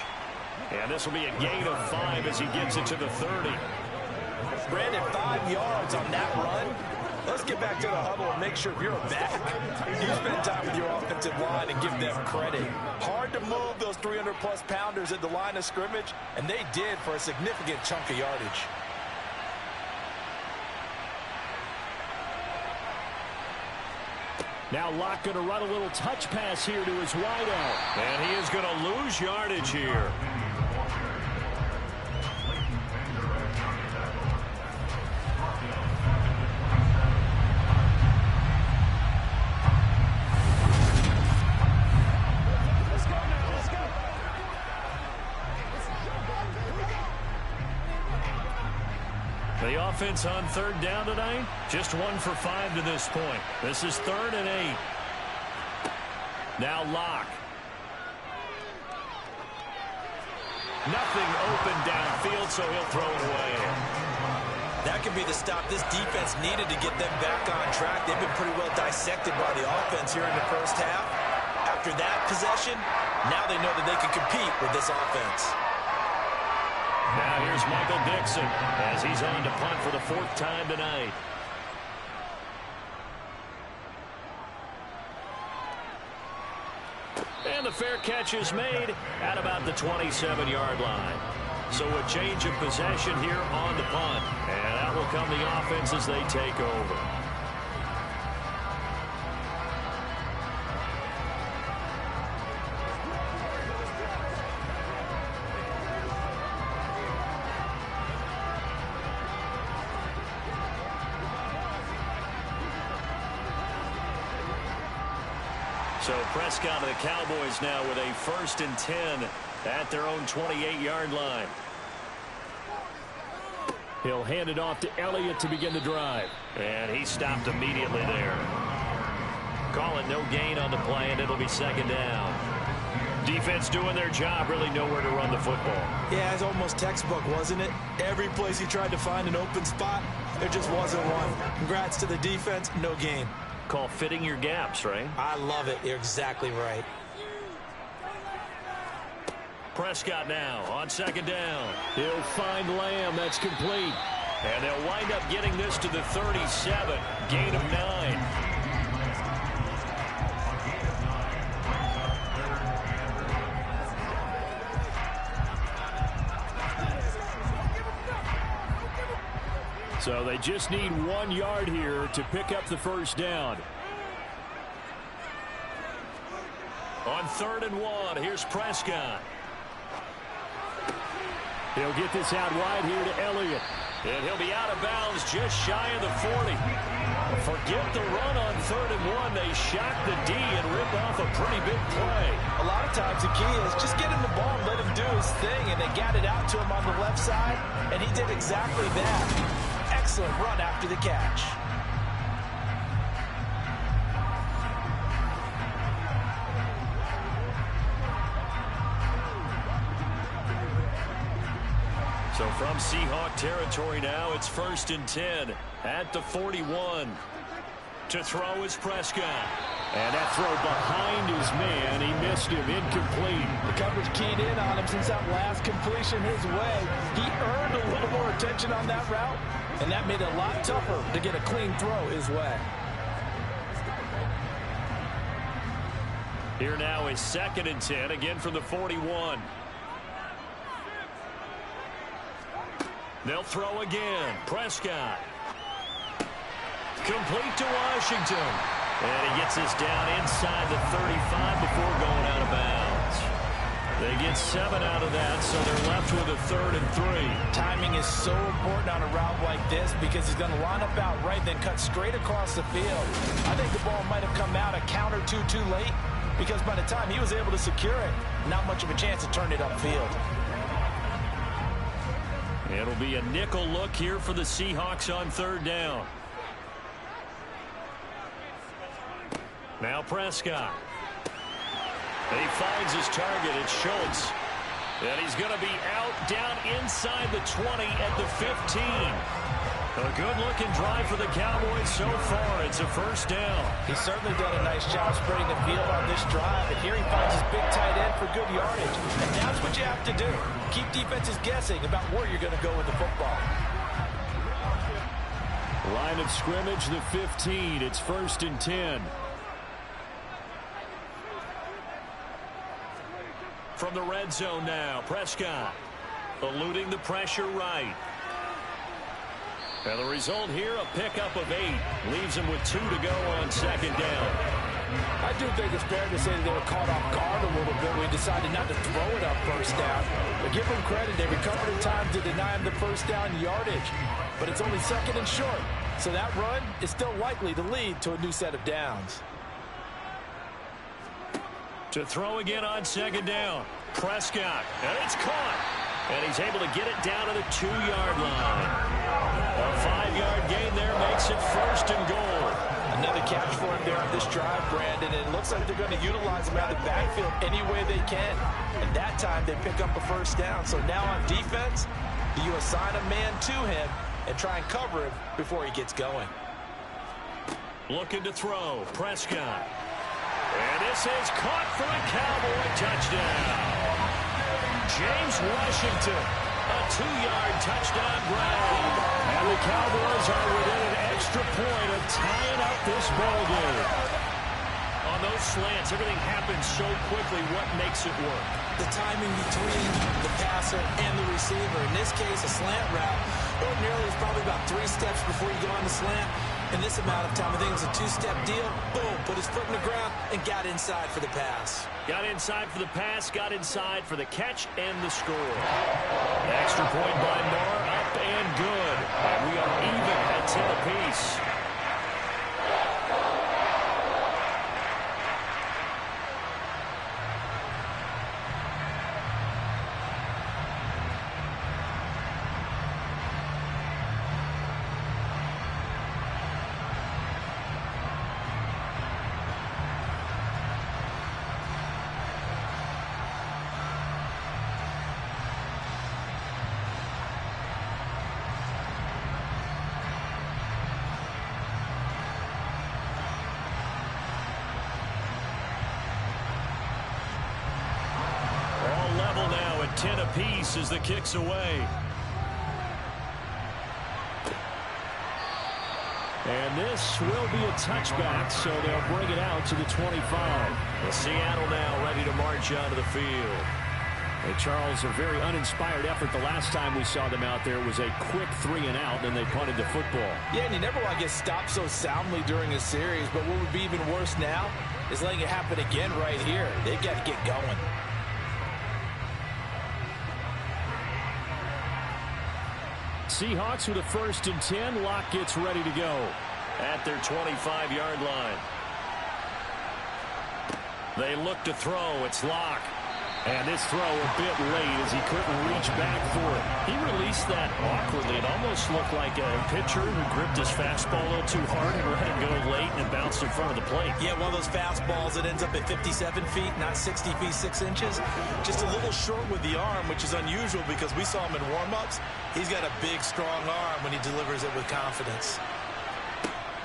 And this will be a gain of 5 as he gets it to the 30. Brandon, 5 yards on that run. Let's get back to the huddle and make sure you're back. You spend time with your offensive line and give them credit. Hard to move those 300-plus pounders at the line of scrimmage, and they did for a significant chunk of yardage. Now Locke going to run a little touch pass here to his wideout. And he is going to lose yardage here. The offense on 3rd down tonight, just 1 for 5 to this point. This is 3rd and 8. Now Locke. Nothing open downfield, so he'll throw it away. That could be the stop this defense needed to get them back on track. They've been pretty well dissected by the offense here in the first half. After that possession, now they know that they can compete with this offense. Now here's Michael Dixon as he's on to punt for the 4th time tonight. And the fair catch is made at about the 27-yard line. So a change of possession here on the punt. And out will come the offense as they take over. So Prescott and the Cowboys now with a 1st and 10 at their own 28-yard line. He'll hand it off to Elliott to begin the drive. And he stopped immediately there. Call it no gain on the play, and it'll be 2nd down. Defense doing their job, really nowhere to run the football. Yeah, it's almost textbook, wasn't it? Every place he tried to find an open spot, there just wasn't one. Congrats to the defense, no gain. Call fitting your gaps, right? I love it. You're exactly right. Prescott now on 2nd down. He'll find Lamb. That's complete. And they'll wind up getting this to the 37. Gain of 9. So they just need 1 yard here to pick up the 1st down. On 3rd and 1, here's Prescott. He'll get this out wide here to Elliott. And he'll be out of bounds just shy of the 40. Forget the run on 3rd and 1. They shock the D and rip off a pretty big play. A lot of times the key is just get him the ball and let him do his thing, and they got it out to him on the left side, and he did exactly that. Excellent run after the catch. So from Seahawk territory now, it's 1st and 10 at the 41. To throw is Prescott. And that throw behind his man, he missed him, incomplete. The coverage keyed in on him since that last completion his way. He earned a little more attention on that route, and that made it a lot tougher to get a clean throw his way. Here now is 2nd and 10, again from the 41. They'll throw again. Prescott. Complete to Washington. And he gets this down inside the 35 before going out of bounds. They get 7 out of that, so they're left with a 3rd and 3. Timing is so important on a route like this because he's going to line up out right, then cut straight across the field. I think the ball might have come out a count or two too late because by the time he was able to secure it, not much of a chance to turn it upfield. It'll be a nickel look here for the Seahawks on 3rd down. Now Prescott. He finds his target. It's Schultz. And he's going to be out down inside the 20 at the 15. A good-looking drive for the Cowboys so far. It's a 1st down. He's certainly done a nice job spreading the field on this drive. And here he finds his big tight end for good yardage. And that's what you have to do. Keep defenses guessing about where you're going to go with the football. Line of scrimmage, the 15. It's 1st and 10. From the red zone now, Prescott eluding the pressure right. And the result here, a pickup of 8. Leaves him with 2 to go on 2nd down. I do think it's fair to say that they were caught off guard a little bit when we decided not to throw it up 1st down. But give them credit, they recovered in time to deny him the 1st down yardage. But it's only 2nd and short, so that run is still likely to lead to a new set of downs. To throw again on 2nd down. Prescott, and it's caught. And he's able to get it down to the 2-yard line. A 5-yard gain there makes it 1st and goal. Another catch for him there on this drive, Brandon. And it looks like they're going to utilize him out of the backfield any way they can. And that time they pick up a 1st down. So now on defense, do you assign a man to him and try and cover him before he gets going? Looking to throw. Prescott. And this is caught for a Cowboy touchdown. James Washington, a 2-yard touchdown grab. And the Cowboys are within an extra point of tying up this ball game. On those slants, everything happens so quickly. What makes it work? The timing between the passer and the receiver. In this case, a slant route. Ordinarily, it's probably about 3 steps before you go on the slant. In this amount of time, I think it's a 2-step deal. Boom, put his foot in the ground and got inside for the pass. Got inside for the pass, got inside for the catch and the score. Extra point by Moore, up and good. And we are even at 10 apiece. 10 apiece as the kick's away. And this will be a touchback, so they'll bring it out to the 25. And Seattle now ready to march onto the field. Hey, Charles, a very uninspired effort. The last time we saw them out there was a quick 3-and-out, and they punted the football. Yeah, and you never want to get stopped so soundly during a series, but what would be even worse now is letting it happen again right here. They've got to get going. Seahawks with a 1st and 10. Locke gets ready to go at their 25-yard line. They look to throw. It's Locke. And this throw a bit late as he couldn't reach back for it. He released that awkwardly. It almost looked like a pitcher who gripped his fastball a little too hard and let it go late and it bounced in front of the plate. Yeah, one of those fastballs that ends up at 57 feet, not 60 feet, 6 inches. Just a little short with the arm, which is unusual because we saw him in warm-ups. He's got a big, strong arm when he delivers it with confidence.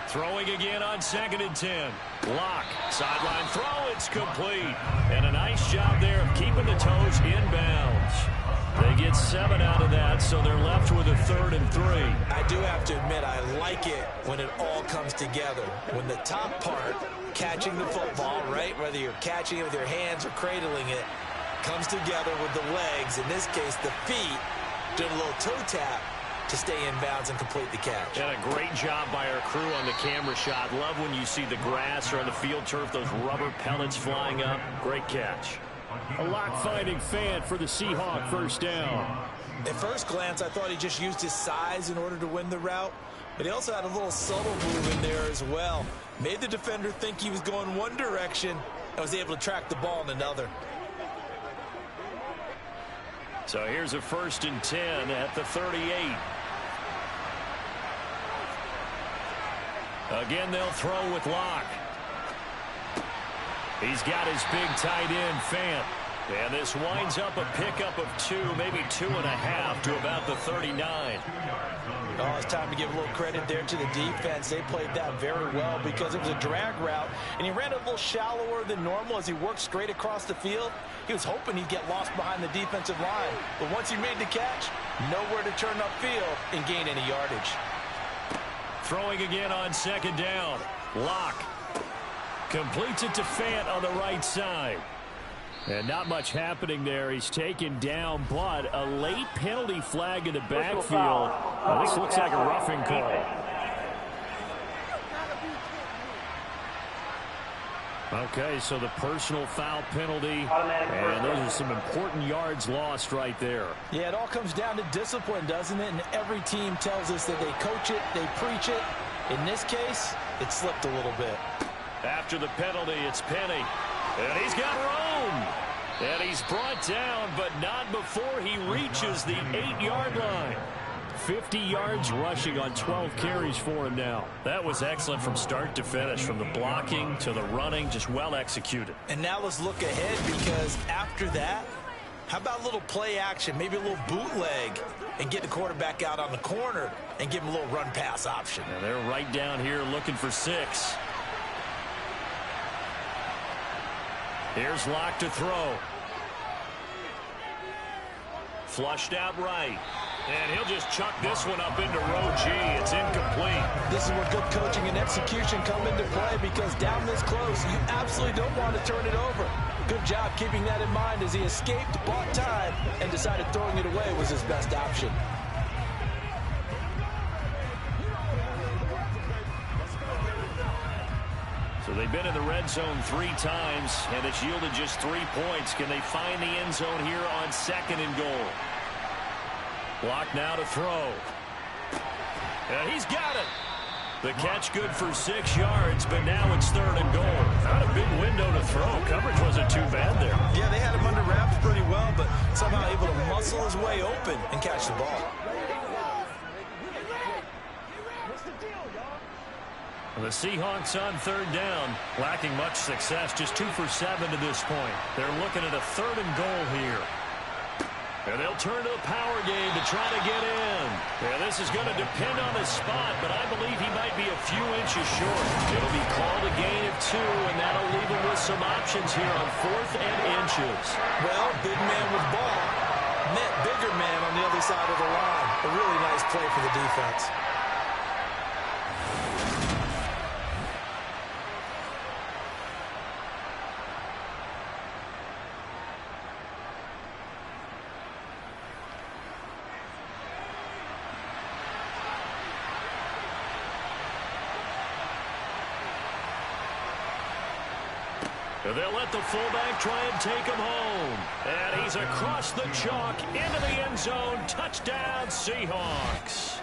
Throwing again on 2nd and 10. Locke, sideline throw, it's complete. And a nice job there of keeping the toes inbounds. They get 7 out of that, so they're left with a 3rd and 3. I do have to admit, I like it when it all comes together. When the top part, catching the football, right, whether you're catching it with your hands or cradling it, comes together with the legs, in this case the feet, doing a little toe tap to stay in bounds and complete the catch. And a great job by our crew on the camera shot. Love when you see the grass or on the field turf, those rubber pellets flying up. Great catch. A lock-finding fan for the Seahawk 1st down. At first glance, I thought he just used his size in order to win the route, but he also had a little subtle move in there as well. Made the defender think he was going one direction and was able to track the ball in another. So here's a 1st and 10 at the 38. Again, they'll throw with Locke. He's got his big tight end, Fant. And this winds up a pickup of 2, maybe 2.5 to about the 39. Oh, it's time to give a little credit there to the defense. They played that very well because it was a drag route, and he ran a little shallower than normal as he worked straight across the field. He was hoping he'd get lost behind the defensive line, but once he made the catch, nowhere to turn upfield and gain any yardage. Throwing again on 2nd down. Locke completes it to Fant on the right side. And not much happening there. He's taken down, but a late penalty flag in the backfield. This looks like a roughing call. Okay, so the personal foul penalty, and those are some important yards lost right there. Yeah, it all comes down to discipline, doesn't it? And every team tells us that they coach it, they preach it. In this case, it slipped a little bit. After the penalty, it's Penny. And he's got room. And he's brought down, but not before he reaches the 8-yard line. 50 yards rushing on 12 carries for him now. That was excellent from start to finish, from the blocking to the running, just well executed. And now let's look ahead, because after that, how about a little play action, maybe a little bootleg, and get the quarterback out on the corner and give him a little run-pass option. And they're right down here looking for 6. Here's Locke to throw. Flushed out right. And he'll just chuck this one up into row G. It's incomplete. This is where good coaching and execution come into play, because down this close, you absolutely don't want to turn it over. Good job keeping that in mind as he escaped, bought time, and decided throwing it away was his best option. So they've been in the red zone 3 times, and it's yielded just 3 points. Can they find the end zone here on 2nd and goal? Locke now to throw. And he's got it. The catch good for 6 yards, but now it's 3rd and goal. Not a big window to throw. Coverage wasn't too bad there. Yeah, they had him under wraps pretty well, but somehow able to muscle his way open and catch the ball. The Seahawks on 3rd down, lacking much success, just 2 for 7 to this point. They're looking at a 3rd and goal here. And they'll turn to the power game to try to get in. And this is going to depend on his spot, but I believe he might be a few inches short. It'll be called a gain of 2, and that'll leave him with some options here on 4th and inches. Well, big man with ball, Met bigger man on the other side of the line. A really nice play for the defense. They'll let the fullback try and take him home. And he's across the chalk into the end zone. Touchdown, Seahawks.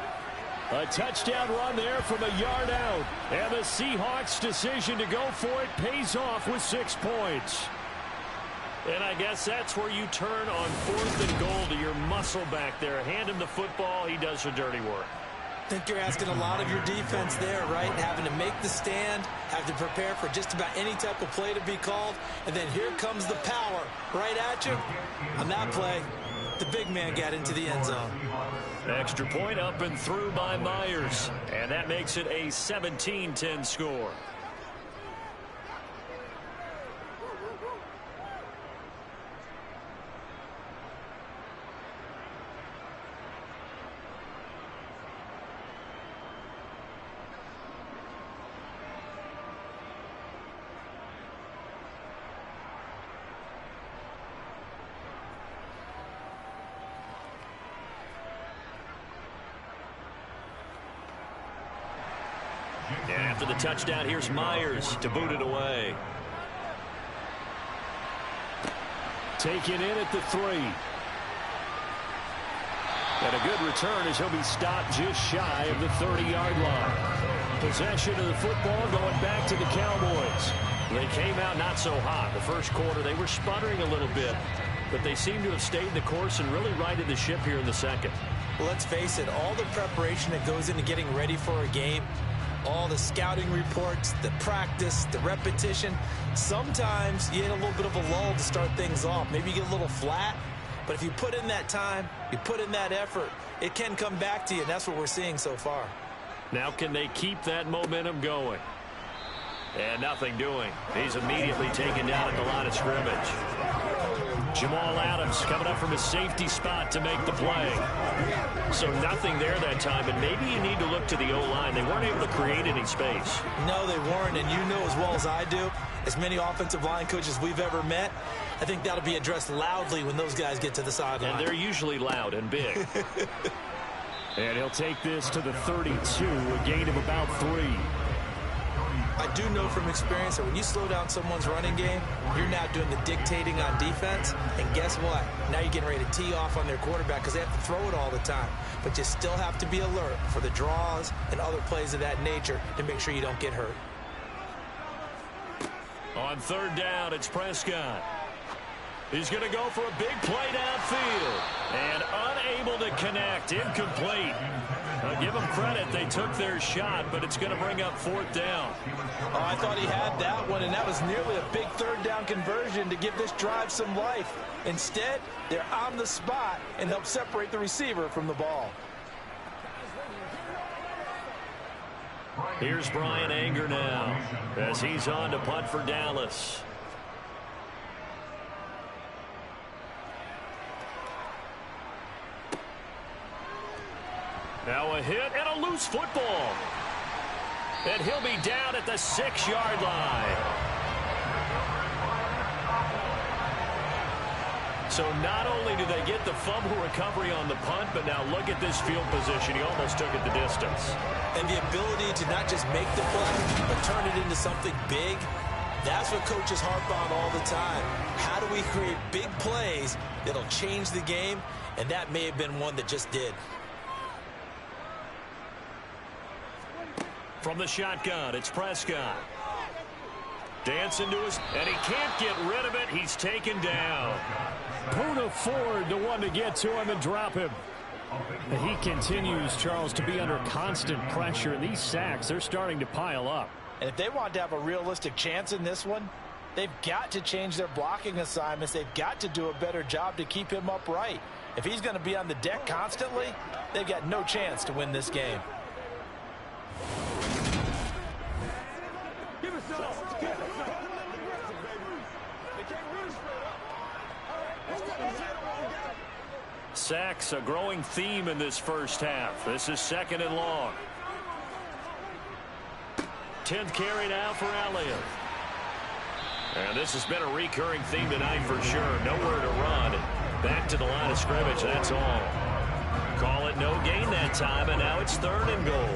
A touchdown run there from a yard out. And the Seahawks' decision to go for it pays off with 6 points. And I guess that's where you turn on 4th and goal to your muscle back there. Hand him the football. He does the dirty work. I think you're asking a lot of your defense there, right? Having to make the stand, have to prepare for just about any type of play to be called, and then here comes the power right at you. On that play, the big man got into the end zone. Extra point up and through by Myers, and that makes it a 17-10 score. And after the touchdown, here's Myers to boot it away. Taken in at the 3. And a good return as he'll be stopped just shy of the 30-yard line. Possession of the football going back to the Cowboys. They came out not so hot. The first quarter, they were sputtering a little bit, but they seem to have stayed the course and really righted the ship here in the second. Well, let's face it, all the preparation that goes into getting ready for a game, all the scouting reports, the practice, the repetition, sometimes you get a little bit of a lull to start things off. Maybe you get a little flat, but if you put in that time, you put in that effort, it can come back to you, and that's what we're seeing so far. Now can they keep that momentum going? And nothing doing. He's immediately taken down at the line of scrimmage. Jamal Adams coming up from his safety spot to make the play. So nothing there that time, and maybe you need to look to the O-line. They weren't able to create any space. No, they weren't, and you know as well as I do, as many offensive line coaches we've ever met, I think that'll be addressed loudly when those guys get to the sideline. And they're usually loud and big. And he'll take this to the 32, a gain of about 3. I do know from experience that when you slow down someone's running game, you're now doing the dictating on defense. And guess what? Now you're getting ready to tee off on their quarterback because they have to throw it all the time. But you still have to be alert for the draws and other plays of that nature to make sure you don't get hurt. On 3rd down, it's Prescott. He's going to go for a big play downfield. And unable to connect. Incomplete. I'll give them credit. They took their shot, but it's going to bring up 4th down. Oh, I thought he had that one, and that was nearly a big 3rd down conversion to give this drive some life. Instead, they're on the spot and help separate the receiver from the ball. Here's Brian Anger now as he's on to punt for Dallas. Now a hit and a loose football. And he'll be down at the 6-yard line. So not only do they get the fumble recovery on the punt, but now look at this field position. He almost took it the distance. And the ability to not just make the play, but turn it into something big, that's what coaches harp on all the time. How do we create big plays that'll change the game? And that may have been one that just did. From the shotgun, it's Prescott. Dancing to his, and he can't get rid of it. He's taken down. Poona Ford, the one to get to him and drop him. He continues, Charles, to be under constant pressure. And these sacks, they're starting to pile up. And if they want to have a realistic chance in this one, they've got to change their blocking assignments. They've got to do a better job to keep him upright. If he's going to be on the deck constantly, they've got no chance to win this game. sacks, a growing theme in this first half. This is 2nd and long. 10th carry now for Elliott. And this has been a recurring theme tonight for sure. Nowhere to run. Back to the line of scrimmage, that's all. Call it no gain that time, and now it's 3rd and goal.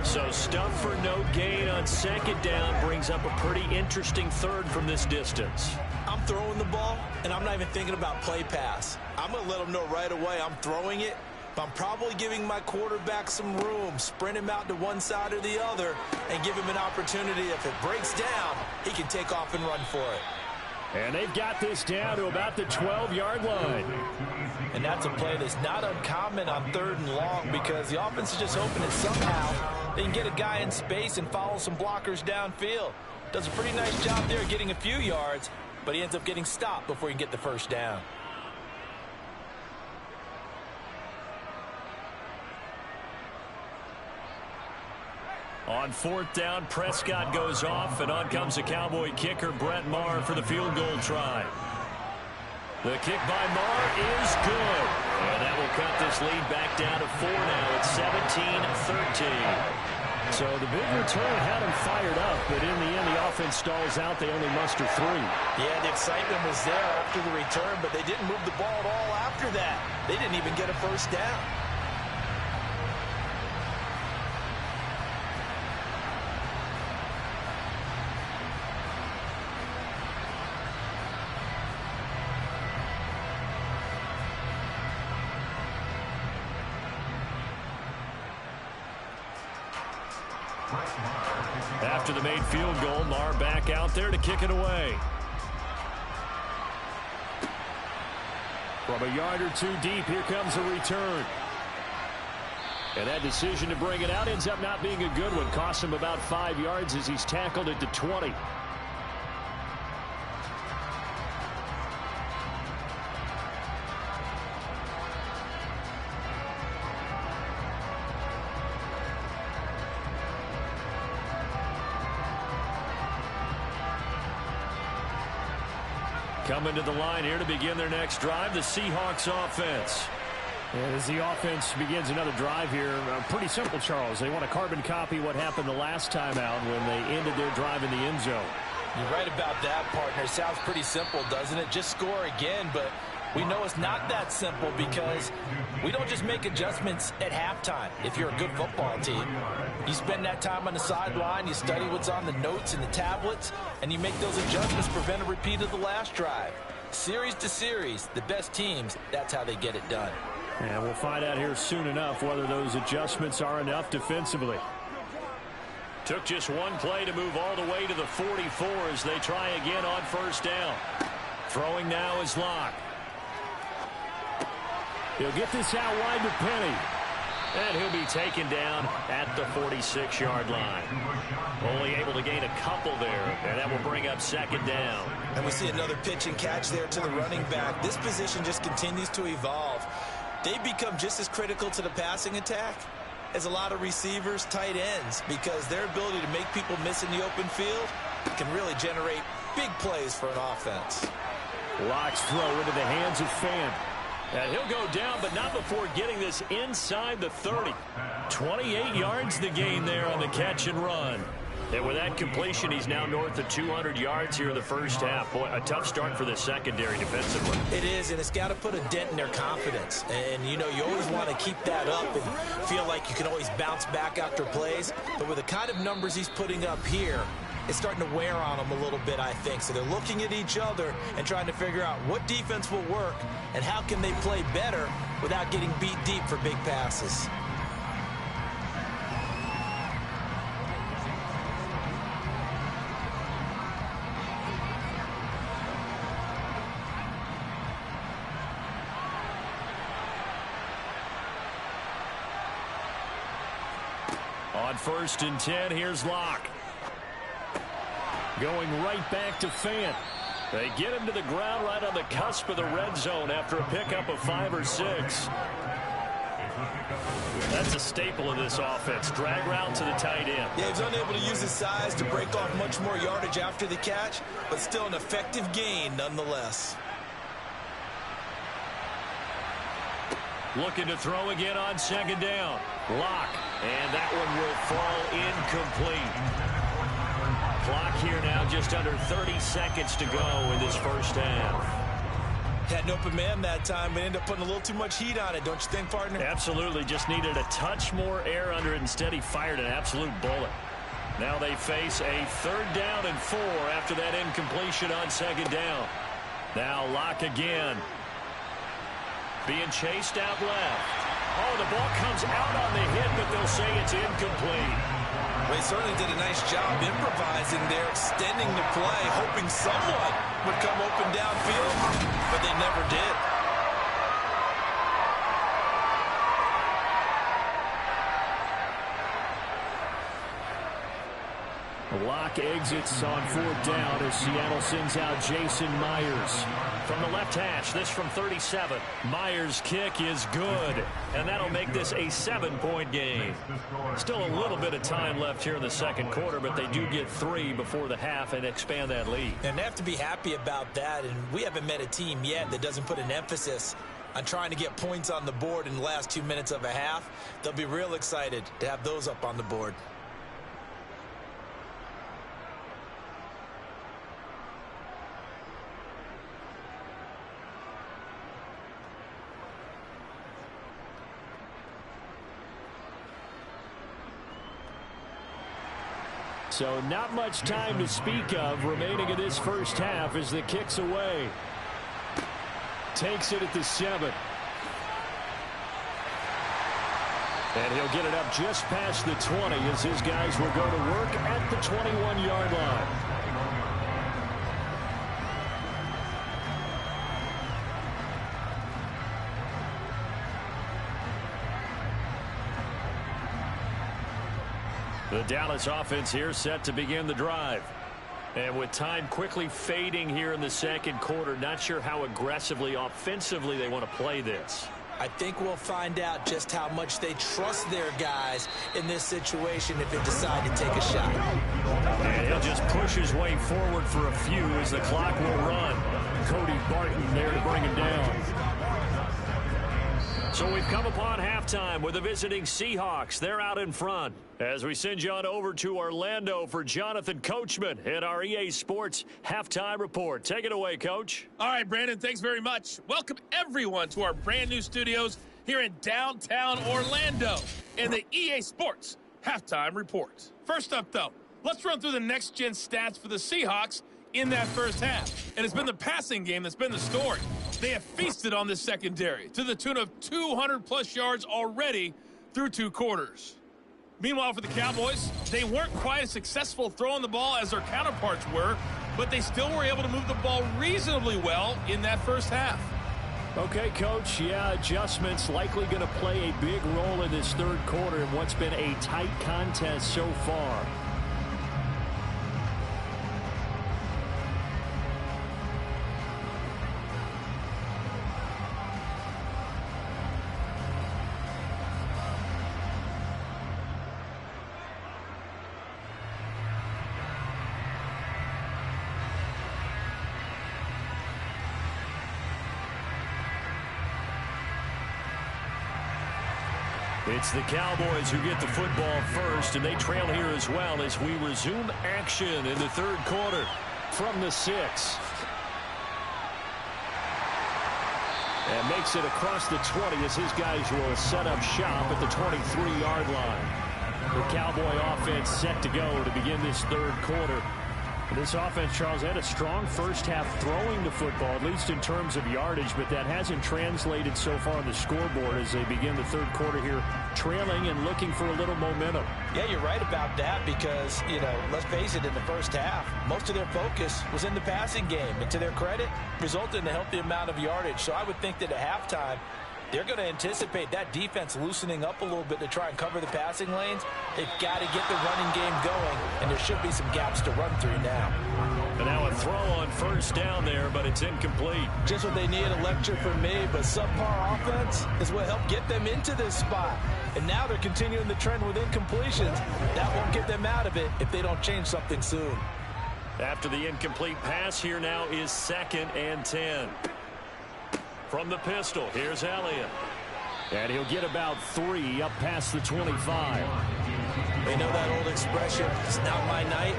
So stuff for no gain on 2nd down brings up a pretty interesting 3rd from this distance. I'm throwing the ball, and I'm not even thinking about play pass. I'm going to let them know right away I'm throwing it, but I'm probably giving my quarterback some room, sprint him out to one side or the other, and give him an opportunity. If it breaks down, he can take off and run for it. And they've got this down to about the 12-yard line. And that's a play that's not uncommon on 3rd and long because the offense is just hoping that somehow they can get a guy in space and follow some blockers downfield. Does a pretty nice job there getting a few yards, but he ends up getting stopped before he can get the first down. On 4th down, Prescott goes off, and on comes the Cowboy kicker, Brett Maher, for the field goal try. The kick by Maher is good. And that will cut this lead back down to 4 now. It's 17-13. So the big return had him fired up, but in the end, the offense stalls out. They only muster 3. Yeah, the excitement was there after the return, but they didn't move the ball at all after that. They didn't even get a first down. After the made field goal, Maher back out there to kick it away. From a yard or 2 deep, here comes a return. And that decision to bring it out ends up not being a good one. Costs him about 5 yards as he's tackled at the 20. Coming to the line here to begin their next drive, the Seahawks offense. And as the offense begins another drive here, pretty simple, Charles. They want to carbon copy what happened the last time out when they ended their drive in the end zone. You're right about that, partner. Sounds pretty simple, doesn't it? Just score again, but we know it's not that simple because we don't just make adjustments at halftime. If you're a good football team, you spend that time on the sideline, you study what's on the notes and the tablets, and you make those adjustments to prevent a repeat of the last drive. Series to series, the best teams, that's how they get it done. And we'll find out here soon enough whether those adjustments are enough defensively. Took just one play to move all the way to the 44 as they try again on 1st down. Throwing now is Locke. He'll get this out wide to Penny. And he'll be taken down at the 46-yard line. Only able to gain a couple there, and that will bring up 2nd down. And we see another pitch and catch there to the running back. This position just continues to evolve. They become just as critical to the passing attack as a lot of receivers, tight ends, because their ability to make people miss in the open field can really generate big plays for an offense. Locke's throw into the hands of Fan. And he'll go down, but not before getting this inside the 30. 28 yards the gain there on the catch and run. And with that completion, he's now north of 200 yards here in the first half. Boy, a tough start for the secondary defensively. It is, and it's got to put a dent in their confidence. And, you know, you always want to keep that up and feel like you can always bounce back after plays. But with the kind of numbers he's putting up here, it's starting to wear on them a little bit, I think. So they're looking at each other and trying to figure out what defense will work and how can they play better without getting beat deep for big passes. On 1st and 10, here's Locke. Going right back to Fant. They get him to the ground right on the cusp of the red zone after a pickup of 5 or 6. That's a staple of this offense. Drag route to the tight end. Yeah, he's unable to use his size to break off much more yardage after the catch, but still an effective gain nonetheless. Looking to throw again on second down. Lock. And that one will fall incomplete. Clock here now just under 30 seconds to go in this first half. Had an open man that time, but ended up putting a little too much heat on it, don't you think, partner? Absolutely. Just needed a touch more air under it. Instead, he fired an absolute bullet. Now they face a 3rd down and 4 after that incompletion on second down. Now Lock again. Being chased out left. Oh, the ball comes out on the hit, but they'll say it's incomplete. Well, he certainly did a nice job improvising there, extending the play, hoping someone would come open downfield, but they never did. Lock exits on 4th down as Seattle sends out Jason Myers. From the left hash, this from 37. Myers' kick is good, and that'll make this a 7-point game. Still a little bit of time left here in the second quarter, but they do get 3 before the half and expand that lead. And they have to be happy about that, and we haven't met a team yet that doesn't put an emphasis on trying to get points on the board in the last 2 minutes of a half. They'll be real excited to have those up on the board. So not much time to speak of remaining in this first half as the kick's away. Takes it at the 7. And he'll get it up just past the 20 as his guys will go to work at the 21-yard line. The Dallas offense here set to begin the drive. And with time quickly fading here in the second quarter, not sure how aggressively, offensively they want to play this. I think we'll find out just how much they trust their guys in this situation if they decide to take a shot. And he'll just push his way forward for a few as the clock will run. Cody Barton there to bring him down. So we've come upon halftime with the visiting Seahawks. They're out in front. As we send you on over to Orlando for Jonathan Coachman at our EA Sports Halftime Report. Take it away, Coach. All right, Brandon, thanks very much. Welcome, everyone, to our brand new studios here in downtown Orlando and the EA Sports Halftime Report. First up, though, let's run through the next-gen stats for the Seahawks in that first half. And it's been the passing game that's been the story. They have feasted on this secondary to the tune of 200-plus yards already through 2 quarters. Meanwhile, for the Cowboys, they weren't quite as successful throwing the ball as their counterparts were, but they still were able to move the ball reasonably well in that first half. Okay, Coach, yeah, adjustments likely going to play a big role in this third quarter in what's been a tight contest so far. It's the Cowboys who get the football first, and they trail here as well as we resume action in the third quarter from the 6. And makes it across the 20 as his guys will set up shop at the 23-yard line. The Cowboy offense set to go to begin this third quarter. This offense, Charles, had a strong first half throwing the football, at least in terms of yardage, but that hasn't translated so far on the scoreboard as they begin the third quarter here, trailing and looking for a little momentum. Yeah, you're right about that because, let's face it, in the first half, most of their focus was in the passing game. And to their credit, resulted in a healthy amount of yardage. So I would think that at halftime, they're going to anticipate that defense loosening up a little bit to try and cover the passing lanes. They've got to get the running game going, and there should be some gaps to run through now. And now a throw on first down there, but it's incomplete. Just what they need, a lecture from me, but subpar offense is what helped get them into this spot. And now they're continuing the trend with incompletions. That won't get them out of it if they don't change something soon. After the incomplete pass, here now is 2nd and 10. From the pistol, here's Elliott. And he'll get about 3 up past the 25. They know that old expression, it's not my night.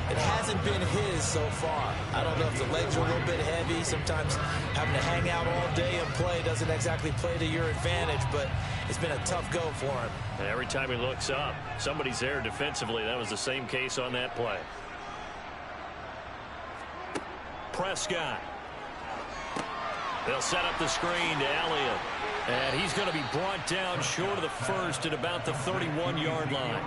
It hasn't been his so far. I don't know if the legs are a little bit heavy. Sometimes having to hang out all day and play doesn't exactly play to your advantage, but it's been a tough go for him. And every time he looks up, somebody's there defensively. That was the same case on that play. Prescott. They'll set up the screen to Elliott. And he's going to be brought down short of the first at about the 31-yard line.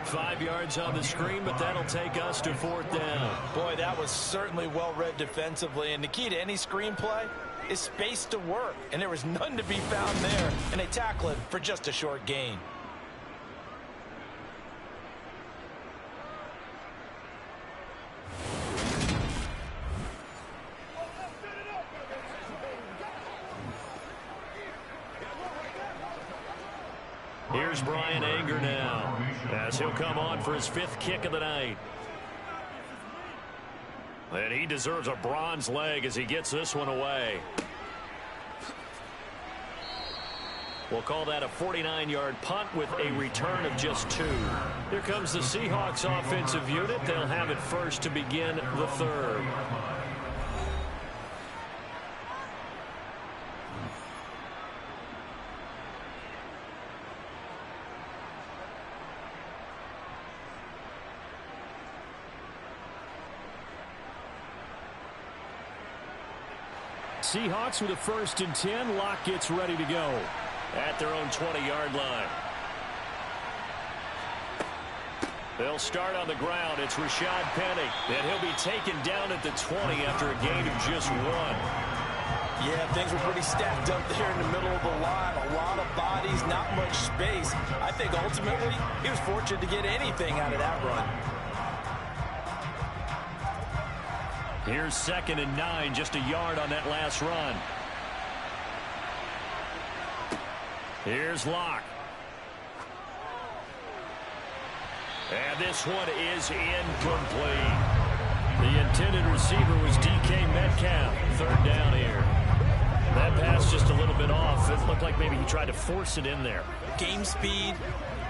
5 yards on the screen, but that'll take us to 4th down. Boy, that was certainly well-read defensively. And the key to any screenplay is space to work. And there was none to be found there. And they tackle it for just a short gain. Here's Brian Anger now, as he'll come on for his 5th kick of the night. And he deserves a bronze leg as he gets this one away. We'll call that a 49-yard punt with a return of just 2. Here comes the Seahawks offensive unit. They'll have it first to begin the 3rd. Seahawks with a 1st and 10. Locke gets ready to go at their own 20-yard line. They'll start on the ground. It's Rashad Penny, and he'll be taken down at the 20 after a gain of just 1. Yeah, things were pretty stacked up there in the middle of the line. A lot of bodies, not much space. I think ultimately he was fortunate to get anything out of that run. Here's 2nd and 9, just a yard on that last run. Here's Locke. And this one is incomplete. The intended receiver was DK Metcalf. 3rd down here. That pass just a little bit off. It looked like maybe he tried to force it in there. Game speed,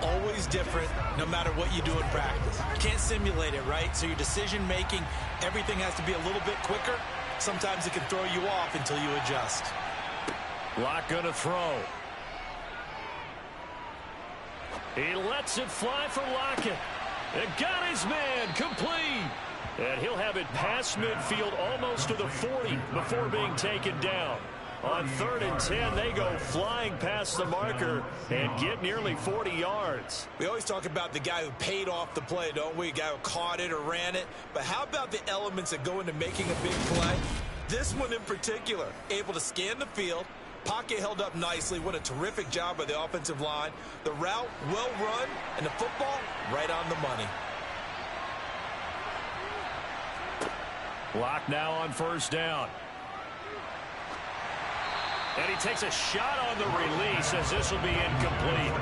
always different, no matter what you do in practice. You can't simulate it, right? So your decision-making, everything has to be a little bit quicker. Sometimes it can throw you off until you adjust. Locke gonna throw. He lets it fly for Lockett. And got his man complete. And he'll have it past midfield almost to the 40 before being taken down. On 3rd and 10, they go flying past the marker and get nearly 40 yards. We always talk about the guy who paid off the play, don't we? A guy who caught it or ran it. But how about the elements that go into making a big play? This one in particular, able to scan the field, pocket held up nicely. What a terrific job by the offensive line. The route, well run, and the football, right on the money. Locke now on 1st down. And he takes a shot on the release as this will be incomplete.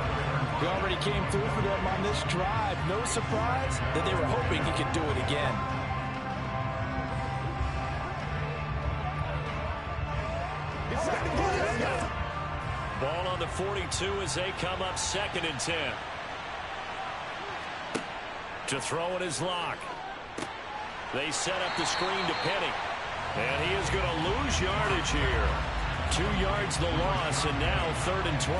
He already came through for them on this drive. No surprise that they were hoping he could do it again. Ball on the 42 as they come up 2nd and 10. To throw it is Locke. They set up the screen to Penny. And he is going to lose yardage here. 2 yards the loss, and now 3rd and 12.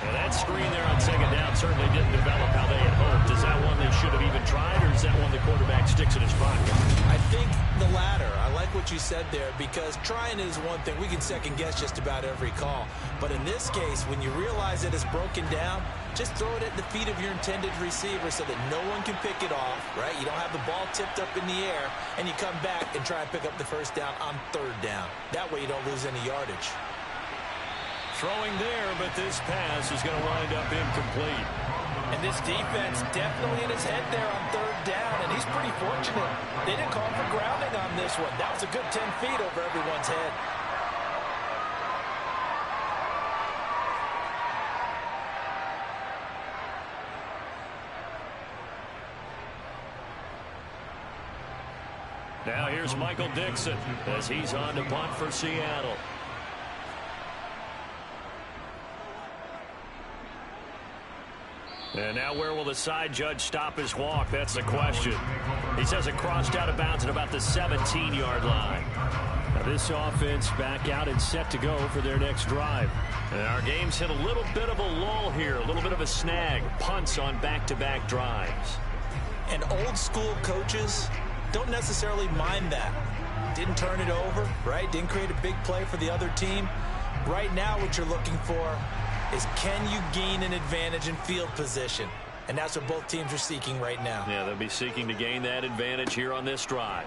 And that screen there on 2nd down certainly didn't develop how they had hoped. Is that one they should have even tried, or is that one the quarterback sticks in his pocket? I think the latter. I like what you said there, because trying is one thing. We can second guess just about every call. But in this case, when you realize that it's broken down, just throw it at the feet of your intended receiver so that no one can pick it off, right? You don't have the ball tipped up in the air, and you come back and try and pick up the 1st down on 3rd down. That way you don't lose any yardage. Throwing there, but this pass is going to wind up incomplete. And this defense definitely in his head there on 3rd down, and he's pretty fortunate. They didn't call for grounding on this one. That was a good 10 feet over everyone's head. Now here's Michael Dixon as he's on to punt for Seattle. And now where will the side judge stop his walk? That's the question. He says it crossed out of bounds at about the 17-yard line. Now this offense back out and set to go for their next drive. And our game's hit a little bit of a lull here, a little bit of a snag. Punts on back-to-back drives. And old school coaches don't necessarily mind that. Didn't turn it over, right? Didn't create a big play for the other team. Right now what you're looking for is, can you gain an advantage in field position? And that's what both teams are seeking right now. Yeah, they'll be seeking to gain that advantage here on this drive.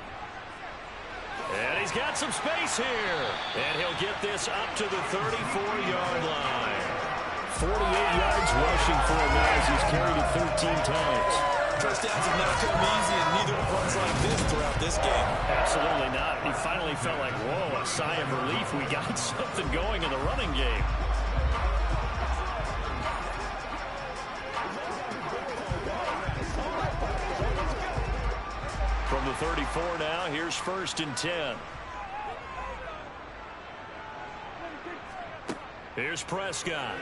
And he's got some space here. And he'll get this up to the 34-yard line. 48 yards rushing for him now as he's carried it 13 times. First downs have not come easy, and neither have runs like this throughout this game. Absolutely not. He finally felt like, whoa, a sigh of relief. We got something going in the running game. From the 34 now, here's 1st and 10. Here's Prescott.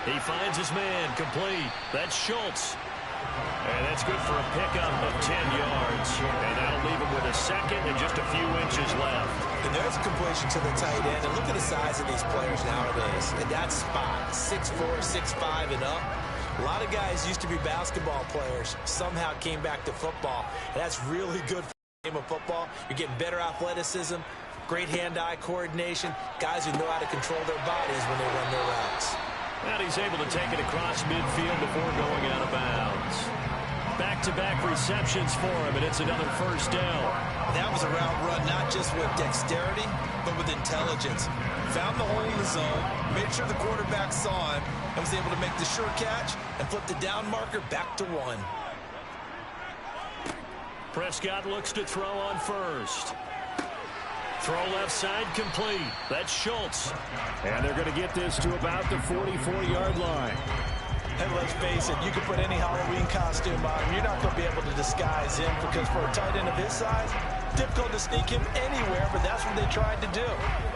He finds his man, complete. That's Schultz. And that's good for a pickup of 10 yards. And that'll leave him with a second and just a few inches left. And there's a completion to the tight end. And look at the size of these players nowadays. And that spot, 6'4", 6'5", and up. A lot of guys used to be basketball players, somehow came back to football. And that's really good for the game of football. You're getting better athleticism, great hand-eye coordination, guys who know how to control their bodies when they run their routes. And he's able to take it across midfield before going out of bounds. Back-to-back receptions for him, and it's another 1st down. That was a route run not just with dexterity, but with intelligence. Found the hole in the zone, made sure the quarterback saw him, and was able to make the sure catch and flip the down marker back to 1. Prescott looks to throw on 1st. Throw left side complete. That's Schultz. And they're going to get this to about the 44-yard line. And let's face it, you can put any Halloween costume on him. You're not going to be able to disguise him, because for a tight end of his size, difficult to sneak him anywhere, but that's what they tried to do.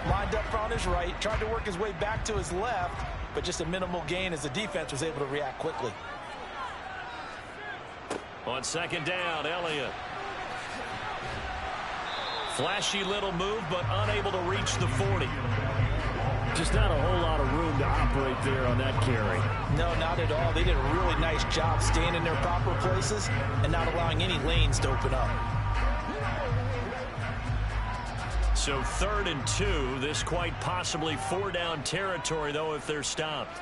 Lined up on his right, tried to work his way back to his left, but just a minimal gain as the defense was able to react quickly. On 2nd down, Elliott. Flashy little move, but unable to reach the 40. Just not a whole lot of room to operate there on that carry. No, not at all. They did a really nice job staying in their proper places and not allowing any lanes to open up. So 3rd and 2. This quite possibly 4-down territory, though, if they're stopped.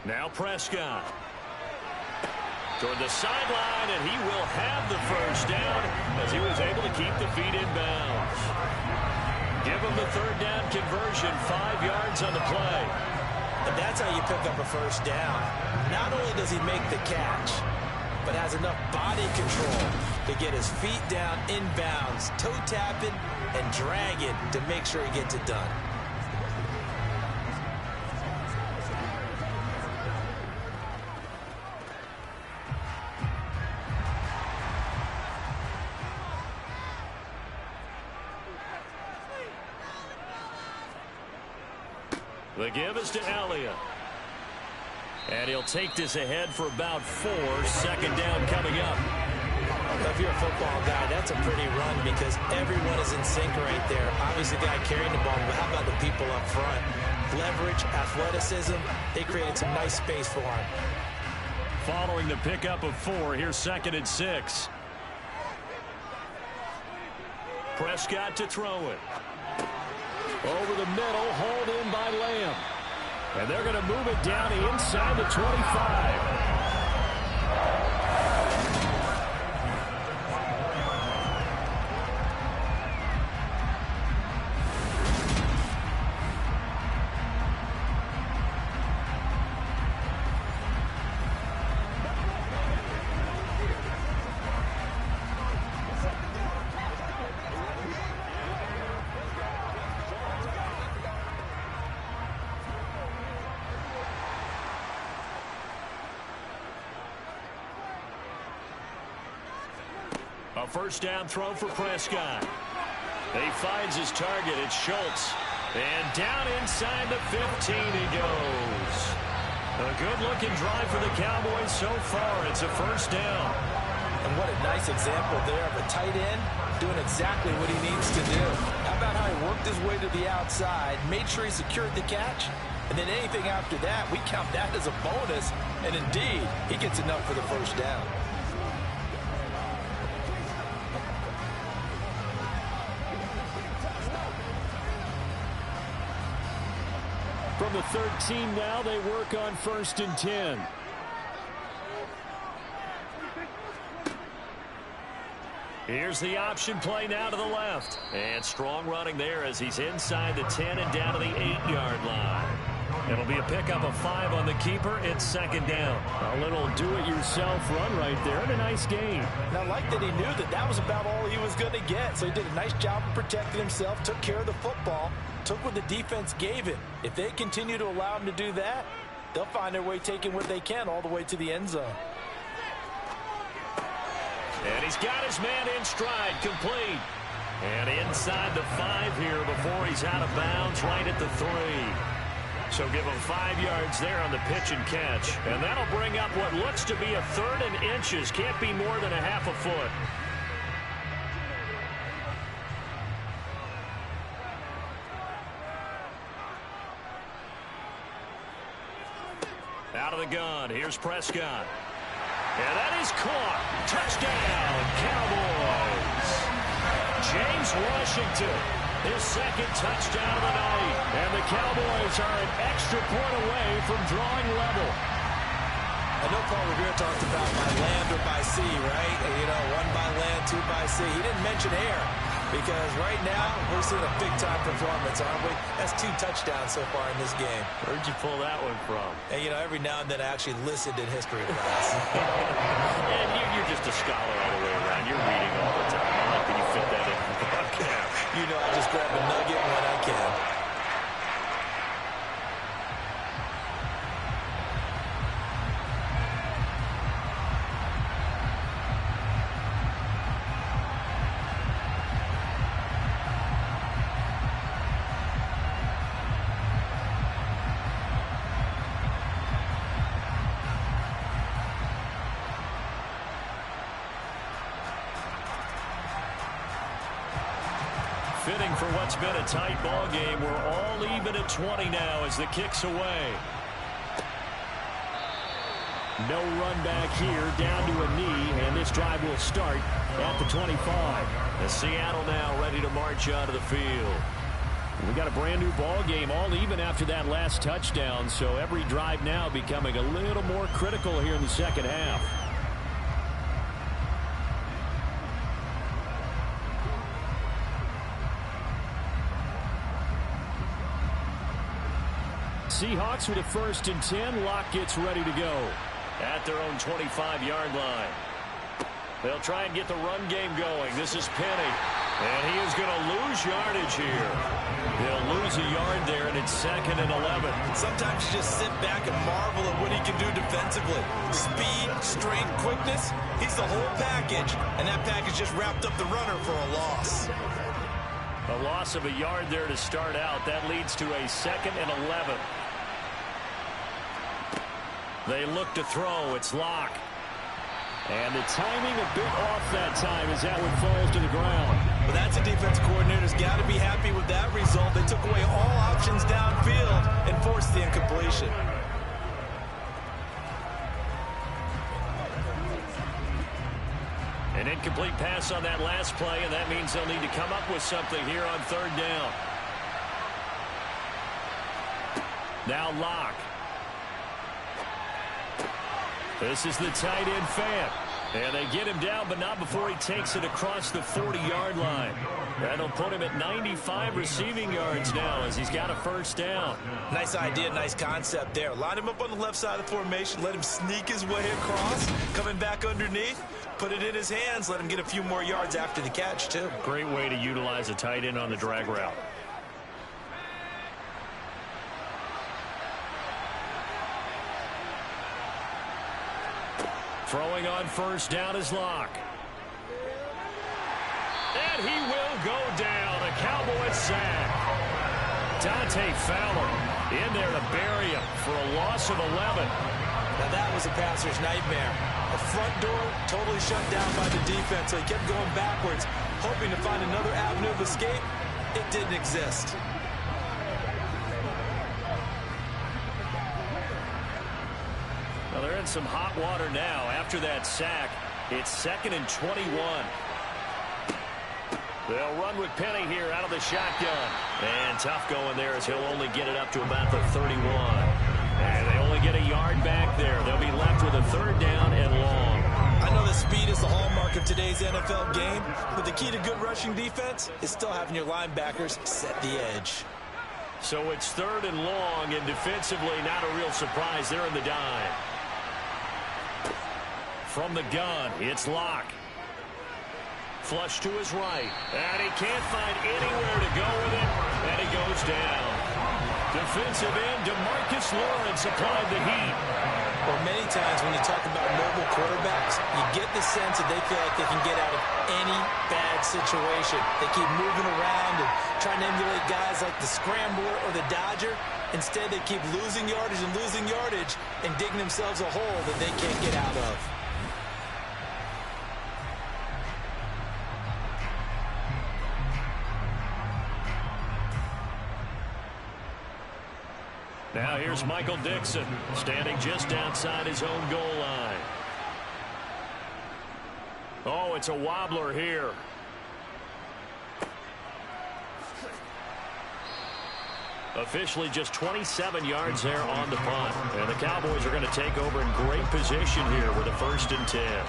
Now Prescott. Toward the sideline, and he will have the 1st down as he was able to keep the feet in bounds. Give him the 3rd down conversion, 5 yards on the play. And that's how you pick up a 1st down. Not only does he make the catch, but has enough body control to get his feet down in bounds, toe tapping and dragging to make sure he gets it done. The give is to Elliott. And he'll take this ahead for about 4. 2nd down coming up. If you're a football guy, that's a pretty run because everyone is in sync right there. Obviously, the guy carrying the ball, but how about the people up front? Leverage, athleticism, they created some nice space for him. Following the pickup of 4, here's 2nd and 6. Prescott to throw it. Over the middle, hauled in by Lamb. And they're going to move it down inside the 25. A 1st down throw for Prescott. He finds his target. It's Schultz. And down inside the 15 he goes. A good-looking drive for the Cowboys so far. It's a first down. And what a nice example there of a tight end doing exactly what he needs to do. How about how he worked his way to the outside, made sure he secured the catch, and then anything after that, we count that as a bonus. And indeed, he gets enough for the first down. From the 13 now, they work on 1st and 10. Here's the option play now to the left. And strong running there as he's inside the 10 and down to the 8-yard line. It'll be a pickup of 5 on the keeper. It's 2nd down. A little do-it-yourself run right there and a nice gain. And I like that he knew that that was about all he was going to get. So he did a nice job of protecting himself, took care of the football, took what the defense gave him. If they continue to allow him to do that, they'll find their way taking what they can all the way to the end zone. And he's got his man in stride, complete. And inside the 5 here before he's out of bounds right at the 3. So give him 5 yards there on the pitch and catch. And that'll bring up what looks to be a 3rd and inches. Can't be more than a half a foot. Out of the gun. Here's Prescott. And that is caught. Touchdown, Cowboys. James Washington, his 2nd touchdown of the night. And the Cowboys are an extra point away from drawing level. I know Paul Revere talked about by land or by sea, right? And, you know, 1 by land, 2 by sea. He didn't mention air because right now we're seeing a big-time performance, aren't we? That's 2 touchdowns so far in this game. Where'd you pull that one from? And, you know, every now and then I actually listened in history class. And you're just a scholar all the way around. You're reading all the time. How can you fit that in the broadcast? You know, I just grab a nugget when I can. Fitting for what's been a tight ball game. We're all even at 20 now as the kick's away. No run back here, down to a knee, and this drive will start at the 25. The Seattle now ready to march onto the field. We got a brand new ball game, all even after that last touchdown, so every drive now becoming a little more critical here in the second half. Seahawks with a 1st and 10. Locke gets ready to go. At their own 25-yard line. They'll try and get the run game going. This is Penny. And he is going to lose yardage here. They'll lose a yard there, and it's 2nd and 11. Sometimes you just sit back and marvel at what he can do defensively. Speed, strength, quickness. He's the whole package. And that package just wrapped up the runner for a loss. A loss of a yard there to start out. That leads to a 2nd and 11. They look to throw. It's Locke. And the timing a bit off that time as that one falls to the ground. But that's a defense coordinator's got to be happy with that result. They took away all options downfield and forced the incompletion. An incomplete pass on that last play, and that means they'll need to come up with something here on 3rd down. Now Locke. This is the tight end Fant. And they get him down, but not before he takes it across the 40-yard line. That'll put him at 95 receiving yards now as he's got a 1st down. Nice idea, nice concept there. Line him up on the left side of the formation, let him sneak his way across, coming back underneath, put it in his hands, let him get a few more yards after the catch, too. Great way to utilize a tight end on the drag route. Throwing on 1st down is Locke. And he will go down. A Cowboys sack. Dante Fowler in there to bury him for a loss of 11. Now that was a passer's nightmare. The front door totally shut down by the defense, so he kept going backwards, hoping to find another avenue of escape. It didn't exist. Well, they're in some hot water now. After that sack, it's 2nd and 21. They'll run with Penny here out of the shotgun. And tough going there as he'll only get it up to about the 31. And they only get a yard back there. They'll be left with a 3rd down and long. I know that speed is the hallmark of today's NFL game, but the key to good rushing defense is still having your linebackers set the edge. So it's 3rd and long, and defensively not a real surprise. They're in the dime. From the gun, it's Locke. Flush to his right, and he can't find anywhere to go with it, and he goes down. Defensive end, DeMarcus Lawrence applied the heat. Well, many times when you talk about mobile quarterbacks, you get the sense that they feel like they can get out of any bad situation. They keep moving around and trying to emulate guys like the Scrambler or the Dodger. Instead, they keep losing yardage and digging themselves a hole that they can't get out of. Now here's Michael Dixon, standing just outside his own goal line. Oh, it's a wobbler here. Officially just 27 yards there on the punt. And the Cowboys are going to take over in great position here with a 1st and 10.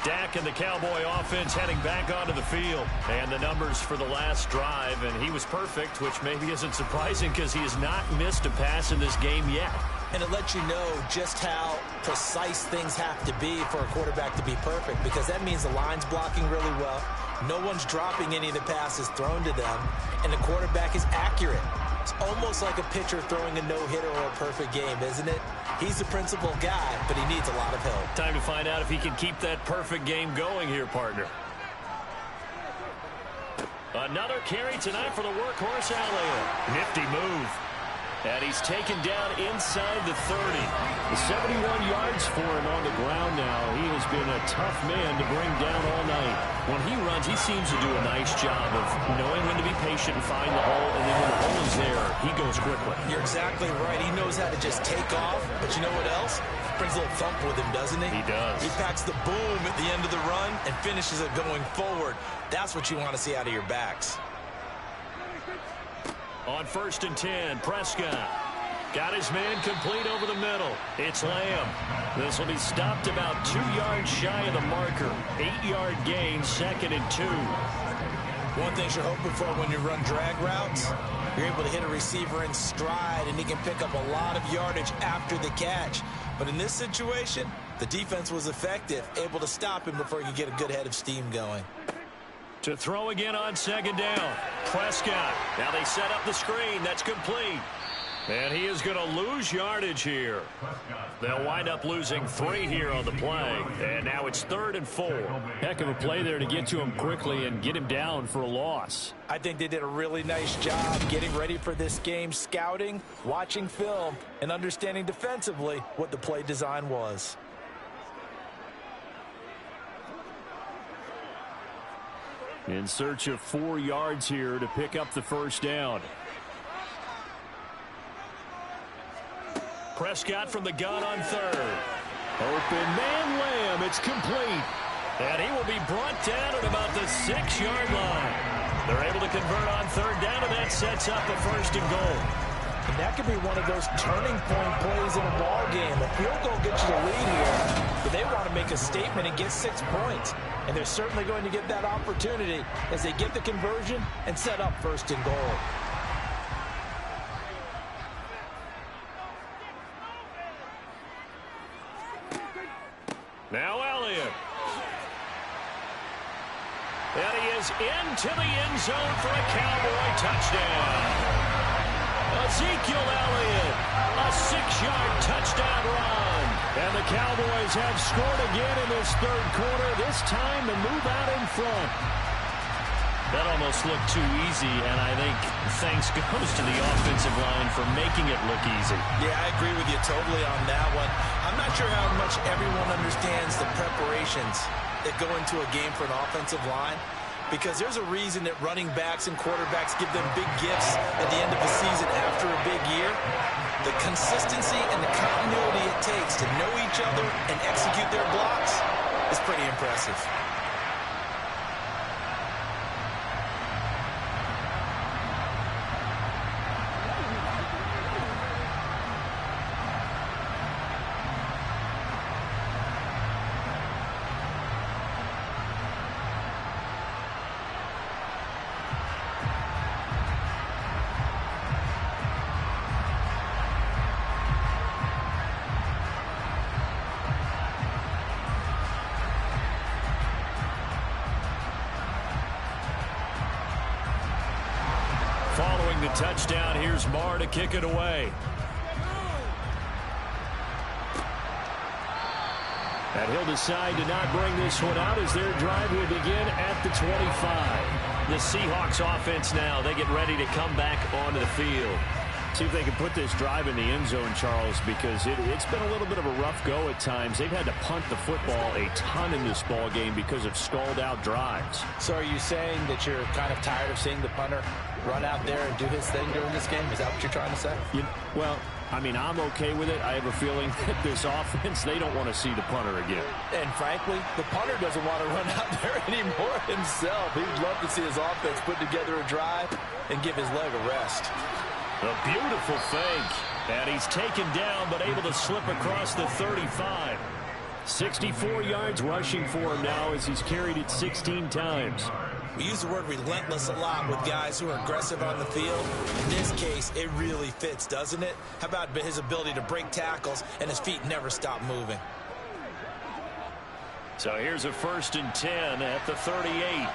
Dak and the Cowboy offense heading back onto the field. And the numbers for the last drive, and he was perfect, which maybe isn't surprising because he has not missed a pass in this game yet. And it lets you know just how precise things have to be for a quarterback to be perfect, because that means the line's blocking really well. No one's dropping any of the passes thrown to them, and the quarterback is accurate. It's almost like a pitcher throwing a no-hitter or a perfect game, isn't it? He's the principal guy, but he needs a lot of help. Time to find out if he can keep that perfect game going here, partner. Another carry tonight for the workhorse Elliott. Nifty move. And he's taken down inside the 30. The 71 yards for him on the ground now. He has been a tough man to bring down all night. When he runs, he seems to do a nice job of knowing when to be patient and find the hole, and then when the hole is there, he goes quickly. You're exactly right. He knows how to just take off, but you know what else? Brings a little thump with him, doesn't he? He does. He packs the boom at the end of the run and finishes it going forward. That's what you want to see out of your backs. On 1st and 10, Prescott got his man complete over the middle. It's Lamb. This will be stopped about 2 yards shy of the marker. 8-yard gain, 2nd and 2. One thing you're hoping for when you run drag routes, you're able to hit a receiver in stride, and he can pick up a lot of yardage after the catch. But in this situation, the defense was effective, able to stop him before he could get a good head of steam going. To throw again on 2nd down. Prescott. Now they set up the screen. That's complete. And he is going to lose yardage here. They'll wind up losing 3 here on the play. And now it's 3rd and 4. Heck of a play there to get to him quickly and get him down for a loss. I think they did a really nice job getting ready for this game, scouting, watching film, and understanding defensively what the play design was. In search of 4 yards here to pick up the 1st down. Prescott from the gun on 3rd. Open man Lamb. It's complete. And he will be brought down at about the 6-yard line. They're able to convert on 3rd down, and that sets up a 1st and goal. And that could be one of those turning point plays in a ball game. A field goal gets you the lead here, but they want to make a statement and get 6 points. And they're certainly going to get that opportunity as they get the conversion and set up 1st and goal. Now Elliott. And he is into the end zone for a Cowboy touchdown. Ezekiel Elliott, a 6-yard touchdown run. And the Cowboys have scored again in this 3rd quarter, this time to move out in front. That almost looked too easy, and I think thanks goes to the offensive line for making it look easy. Yeah, I agree with you totally on that one. I'm not sure how much everyone understands the preparations that go into a game for an offensive line, because there's a reason that running backs and quarterbacks give them big gifts at the end of the season after a big year. The consistency and the continuity it takes to know each other and execute their blocks is pretty impressive. Following the touchdown, here's Marr to kick it away. And he'll decide to not bring this one out as their drive will begin at the 25. The Seahawks offense now, they get ready to come back onto the field. See if they can put this drive in the end zone, Charles, because it's been a little bit of a rough go at times. They've had to punt the football a ton in this ball game because of stalled-out drives. So are you saying that you're kind of tired of seeing the punter run out there and do his thing during this game? Is that what you're trying to say? Well, I mean, I'm okay with it. I have a feeling that this offense, they don't want to see the punter again. And frankly, the punter doesn't want to run out there anymore himself. He'd love to see his offense put together a drive and give his leg a rest. A beautiful fake. And he's taken down, but able to slip across the 35. 64 yards rushing for him now as he's carried it 16 times. We use the word relentless a lot with guys who are aggressive on the field. In this case, it really fits, doesn't it? How about his ability to break tackles and his feet never stop moving? So here's a 1st and 10 at the 38.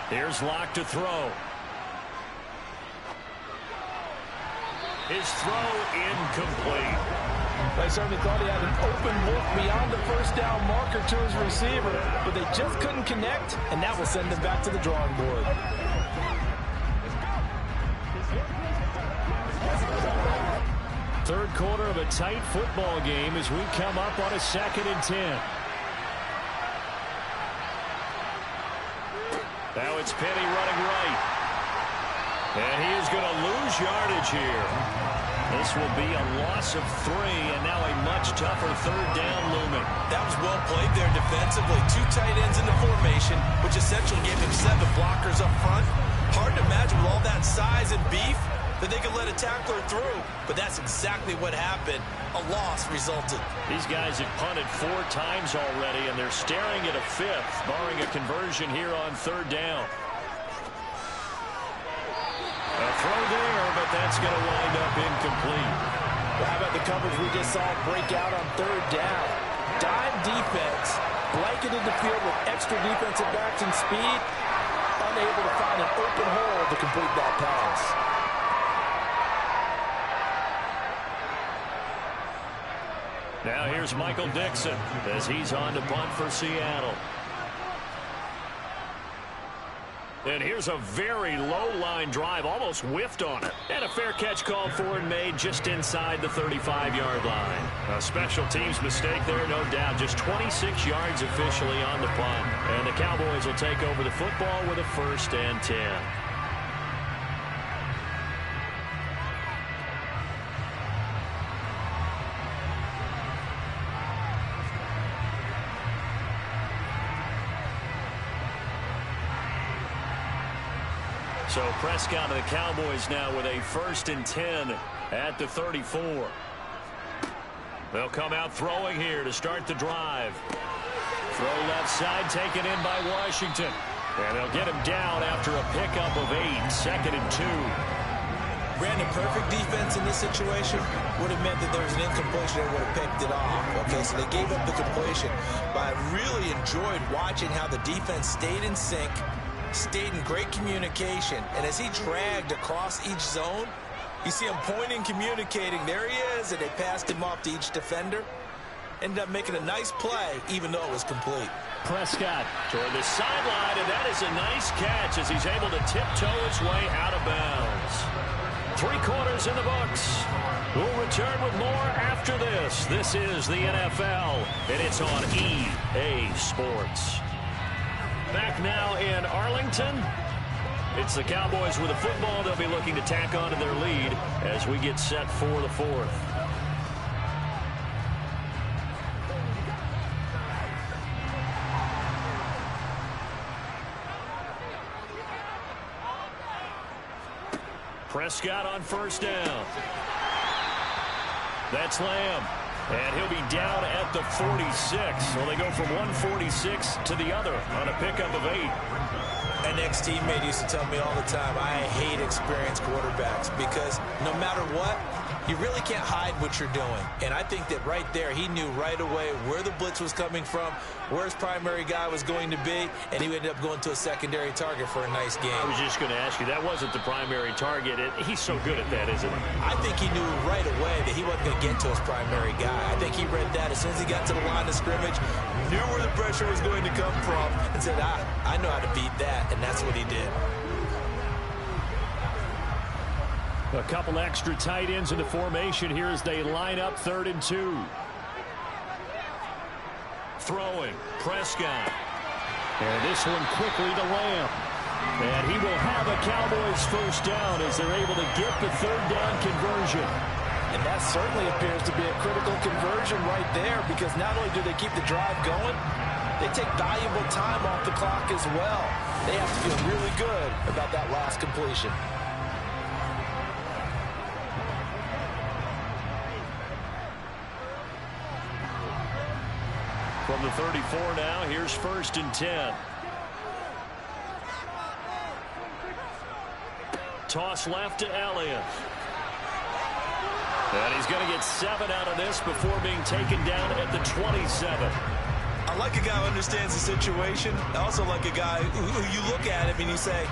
Here's Locke to throw. His throw incomplete. They certainly thought he had an open look beyond the first down marker to his receiver, but they just couldn't connect, and that will send them back to the drawing board. Third quarter of a tight football game as we come up on a 2nd and 10. Now it's Penny running right. And he is going to lose yardage here. This will be a loss of 3, and now a much tougher 3rd down looming. That was well played there defensively. 2 tight ends in the formation, which essentially gave him 7 blockers up front. Hard to imagine with all that size and beef that they could let a tackler through. But that's exactly what happened. A loss resulted. These guys have punted 4 times already, and they're staring at a 5th, barring a conversion here on 3rd down. A throw there, but that's going to wind up incomplete. Well, how about the coverage we just saw break out on 3rd down? Dime defense, blanketed the field with extra defensive backs and speed, unable to find an open hole to complete that pass. Now here's Michael Dixon as he's on to punt for Seattle. And here's a very low-line drive, almost whiffed on it. And a fair catch called for and made just inside the 35-yard line. A special teams mistake there, no doubt. Just 26 yards officially on the punt. And the Cowboys will take over the football with a 1st and 10. So Prescott of the Cowboys now with a 1st and 10 at the 34. They'll come out throwing here to start the drive. Throw left side taken in by Washington. And they'll get him down after a pickup of 8, 2nd and 2. Brandon, perfect defense in this situation would have meant that there was an incompletion and would have picked it off. Okay, so they gave up the completion. But I really enjoyed watching how the defense stayed in sync, stayed in great communication, and as he dragged across each zone, you see him pointing, communicating. There he is, and they passed him off to each defender. ended up making a nice play, even though it was complete. Prescott toward the sideline, and that is a nice catch as he's able to tiptoe his way out of bounds. 3 quarters in the books. We'll return with more after this. This is the NFL, and it's on EA Sports. Back now in Arlington. It's the Cowboys with the football. They'll be looking to tack on to their lead as we get set for the 4th. Prescott on first down. That's Lamb. And he'll be down at the 46. So they go from 146 to the other on a pickup of 8. An ex-teammate used to tell me all the time, I hate experienced quarterbacks because no matter what, you really can't hide what you're doing. And I think that right there, he knew right away where the blitz was coming from, where his primary guy was going to be, and he ended up going to a secondary target for a nice game. I was just going to ask you, that wasn't the primary target. He's so good at that, isn't he? I think he knew right away that he wasn't going to get to his primary guy. I think he read that as soon as he got to the line of scrimmage, knew where the pressure was going to come from, and said, I know how to beat that, and that's what he did. A couple extra tight ends in the formation here as they line up 3rd and 2. Throwing, Prescott. And this one quickly to Lamb. And he will have a Cowboys first down as they're able to get the 3rd down conversion. And that certainly appears to be a critical conversion right there because not only do they keep the drive going, they take valuable time off the clock as well. They have to feel really good about that last completion. From the 34 now, here's 1st and 10. Toss left to Elliott. And he's going to get 7 out of this before being taken down at the 27. I like a guy who understands the situation. I also like a guy who you look at him and you say,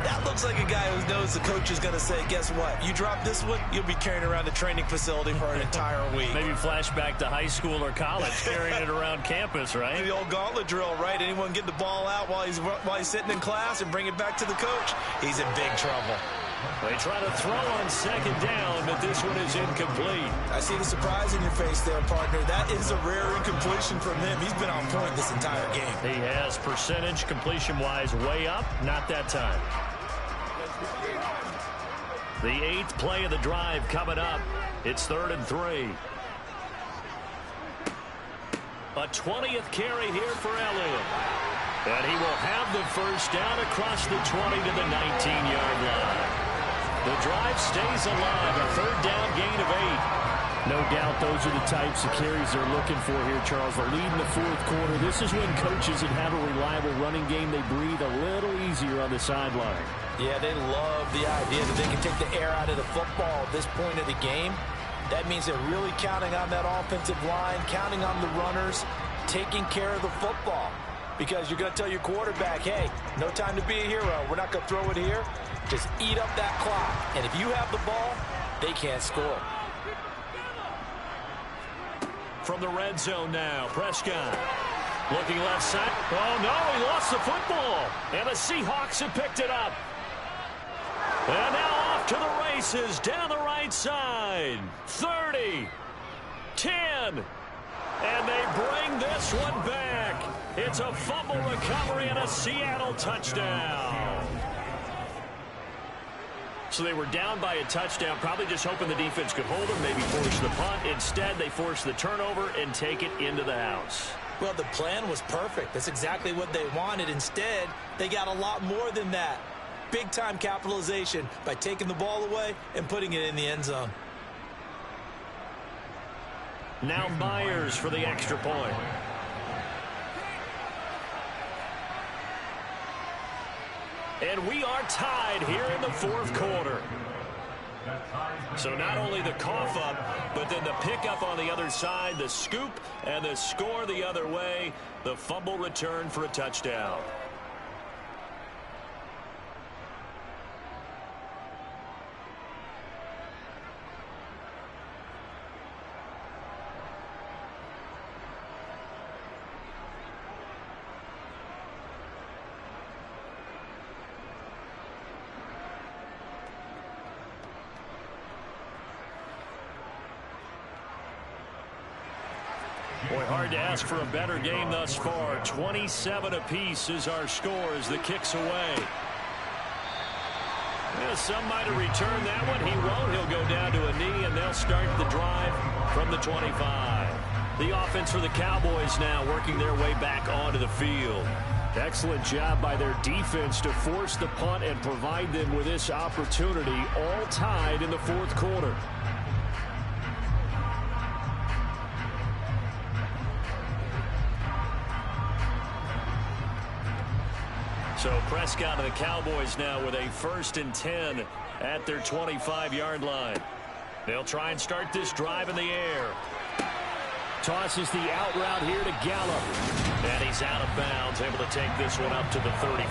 that looks like a guy who knows the coach is going to say, guess what? You drop this one, you'll be carrying around the training facility for an entire week. Maybe flashback to high school or college, carrying it around campus, right? The old gauntlet drill, right? Anyone get the ball out while he's sitting in class and bring it back to the coach? He's in big trouble. They try to throw on 2nd down, but this one is incomplete. I see the surprise in your face there, partner. That is a rare incompletion from him. He's been on point this entire game. He has percentage completion-wise way up, not that time. The 8th play of the drive coming up. It's 3rd and 3. A 20th carry here for Elliott. And he will have the first down across the 20 to the 19-yard line. The drive stays alive, a 3rd down gain of 8. No doubt those are the types of carries they're looking for here, Charles. The lead in the 4th quarter. This is when coaches that have a reliable running game, they breathe a little easier on the sideline. Yeah, they love the idea that they can take the air out of the football at this point of the game. That means they're really counting on that offensive line, counting on the runners, taking care of the football. Because you're going to tell your quarterback, hey, no time to be a hero. We're not going to throw it here. Just eat up that clock. And if you have the ball, they can't score. From the red zone now, Prescott looking left side. Oh, no, he lost the football. And the Seahawks have picked it up. And now off to the races down the right side. 30, 10, and they bring this one back. It's a fumble recovery and a Seattle touchdown. So they were down by a touchdown, probably just hoping the defense could hold them, maybe force the punt. Instead, they force the turnover and take it into the house. Well, the plan was perfect. That's exactly what they wanted. Instead, they got a lot more than that. Big-time capitalization by taking the ball away and putting it in the end zone. Now Myers for the extra point. And we are tied here in the 4th quarter. So not only the cough up, but then the pickup on the other side, the scoop, and the score the other way. The fumble return for a touchdown. Boy, hard to ask for a better game thus far. 27 apiece is our score as the kick's away. Well, some might have returned that one. He won't. He'll go down to a knee, and they'll start the drive from the 25. The offense for the Cowboys now working their way back onto the field. Excellent job by their defense to force the punt and provide them with this opportunity, all tied in the fourth quarter. So Prescott of the Cowboys now with a 1st and 10 at their 25-yard line. They'll try and start this drive in the air. Tosses the out route here to Gallup. And he's out of bounds, able to take this one up to the 35.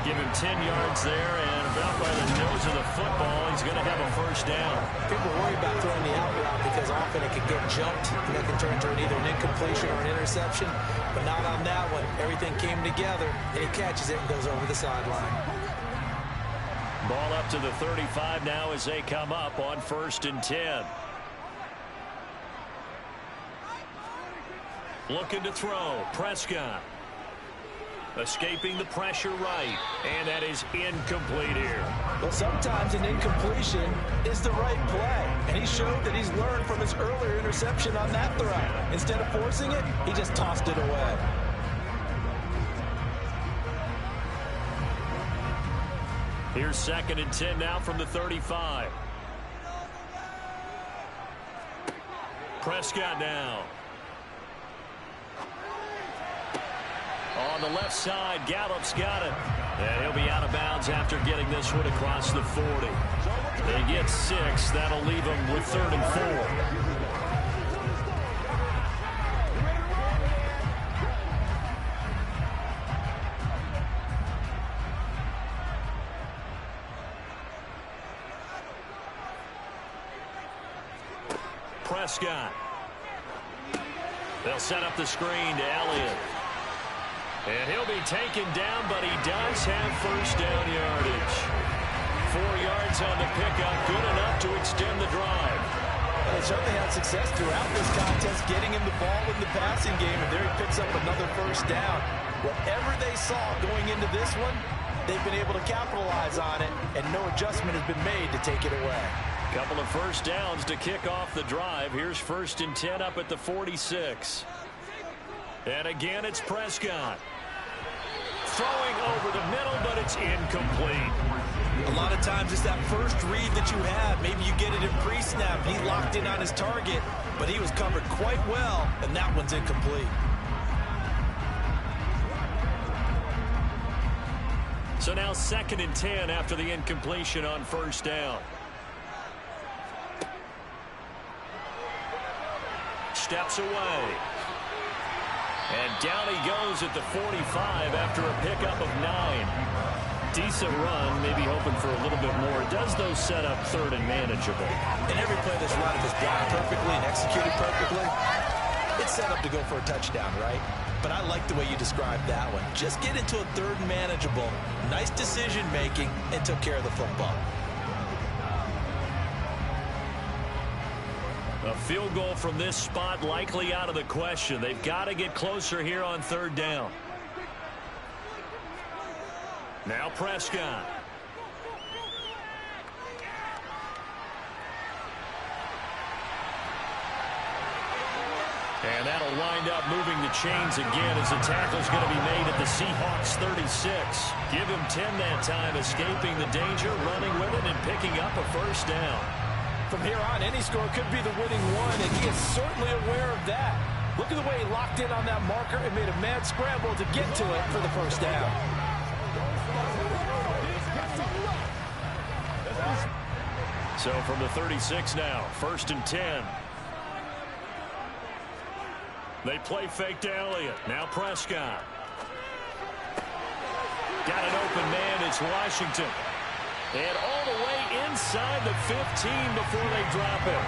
Give him 10 yards there, and about by the nose of the football, he's going to have a 1st down. People worry about throwing the out route because often it can get jumped, and that can turn into either an incompletion or an interception. But not on that one. Everything came together, and he catches it and goes over the sideline. Ball up to the 35 now as they come up on 1st and 10. Looking to throw. Prescott. Escaping the pressure right. And that is incomplete here. Well, sometimes an incompletion is the right play. And he showed that he's learned from his earlier interception on that throw. Instead of forcing it, he just tossed it away. Here's 2nd and 10 now from the 35. Prescott now. On the left side, Gallup's got it. And he'll be out of bounds after getting this one across the 40. They get 6. That'll leave them with 3rd and 4. Prescott. They'll set up the screen to Elliott. And he'll be taken down, but he does have 1st down yardage. 4 yards on the pickup, good enough to extend the drive. Well, they certainly had success throughout this contest, getting him the ball in the passing game, and there he picks up another 1st down. Whatever they saw going into this one, they've been able to capitalize on it, and no adjustment has been made to take it away. Couple of 1st downs to kick off the drive. Here's 1st and 10 up at the 46. And again, it's Prescott. Throwing over the middle, but it's incomplete. A lot of times it's that first read that you have. Maybe you get it in pre-snap. He locked in on his target, but he was covered quite well, and that one's incomplete. So now 2nd and 10 after the incompletion on 1st down. Steps away. And down he goes at the 45 after a pickup of 9. Decent run, maybe hoping for a little bit more. Does those set up 3rd and manageable? And every play that's run, if it's blocked perfectly and executed perfectly, it's set up to go for a touchdown, right? But I like the way you described that one. Just get into a 3rd and manageable, nice decision-making, and took care of the football. A field goal from this spot likely out of the question. They've got to get closer here on 3rd down. Now Prescott. And that'll wind up moving the chains again as the tackle's going to be made at the Seahawks 36. Give him 10 that time, escaping the danger, running with it, and picking up a 1st down. From here on, any score could be the winning one, and he is certainly aware of that. Look at the way he locked in on that marker and made a mad scramble to get to it for the 1st down. So from the 36 now, 1st and 10. They play fake to Elliott. Now Prescott. Got an open man. It's Washington. And all the way inside the 15 before they drop it.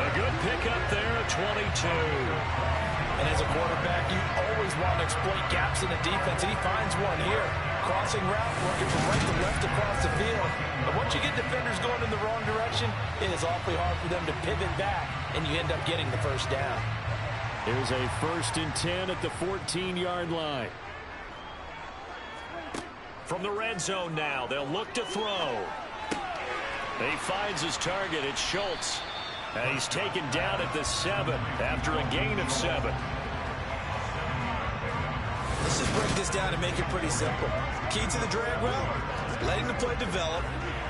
A good pickup there at 22. And as a quarterback, you always want to exploit gaps in the defense, and he finds one here. Crossing route, working from right to left across the field. But once you get defenders going in the wrong direction, it is awfully hard for them to pivot back, and you end up getting the 1st down. Here's a 1st and 10 at the 14-yard line. From the red zone now, they'll look to throw. He finds his target. It's Schultz. And he's taken down at the 7 after a gain of 7. Let's just break this down and make it pretty simple. Key to the drag route, letting the play develop,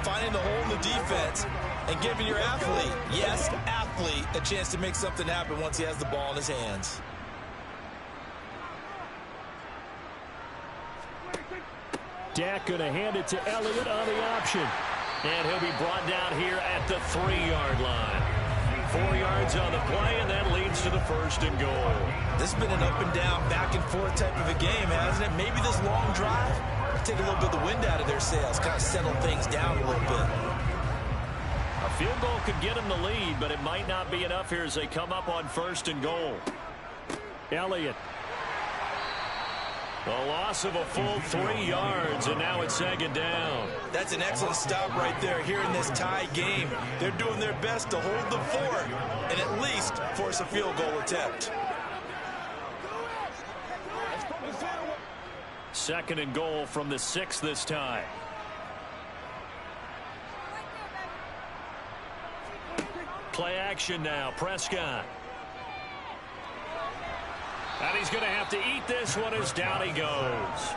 finding the hole in the defense, and giving your athlete, yes, athlete, a chance to make something happen once he has the ball in his hands. Dak going to hand it to Elliott on the option. And he'll be brought down here at the 3-yard line. 4 yards on the play, and that leads to the 1st and goal. This has been an up and down, back and forth type of a game, hasn't it? Maybe this long drive take a little bit of the wind out of their sails, kind of settle things down a little bit. A field goal could get them the lead, but it might not be enough here as they come up on 1st and goal. Elliott. The loss of a full 3 yards, and now it's 2nd down. That's an excellent stop right there here in this tie game. They're doing their best to hold the fort and at least force a field goal attempt. 2nd and goal from the 6 this time. Play action now. Prescott. And he's going to have to eat this one as down he goes.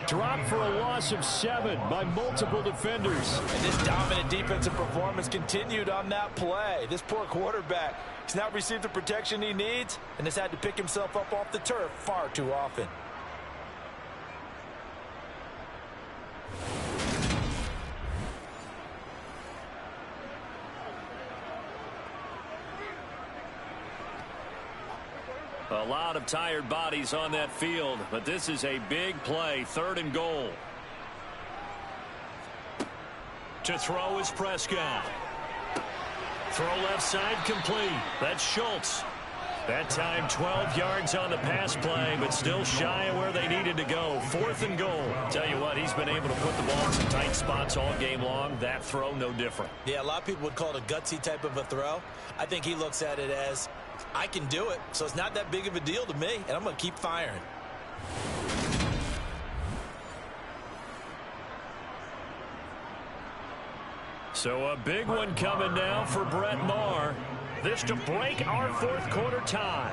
Dropped for a loss of 7 by multiple defenders. And this dominant defensive performance continued on that play. This poor quarterback has not received the protection he needs and has had to pick himself up off the turf far too often. A lot of tired bodies on that field, but this is a big play. 3rd and goal. To throw is Prescott. Throw left side complete. That's Schultz. That time 12 yards on the pass play, but still shy of where they needed to go. 4th and goal. Tell you what, he's been able to put the ball in some tight spots all game long. That throw, no different. Yeah, a lot of people would call it a gutsy type of a throw. I think he looks at it as, I can do it, so it's not that big of a deal to me, and I'm going to keep firing. So a big one coming now for Brett Maher. This to break our 4th quarter tie.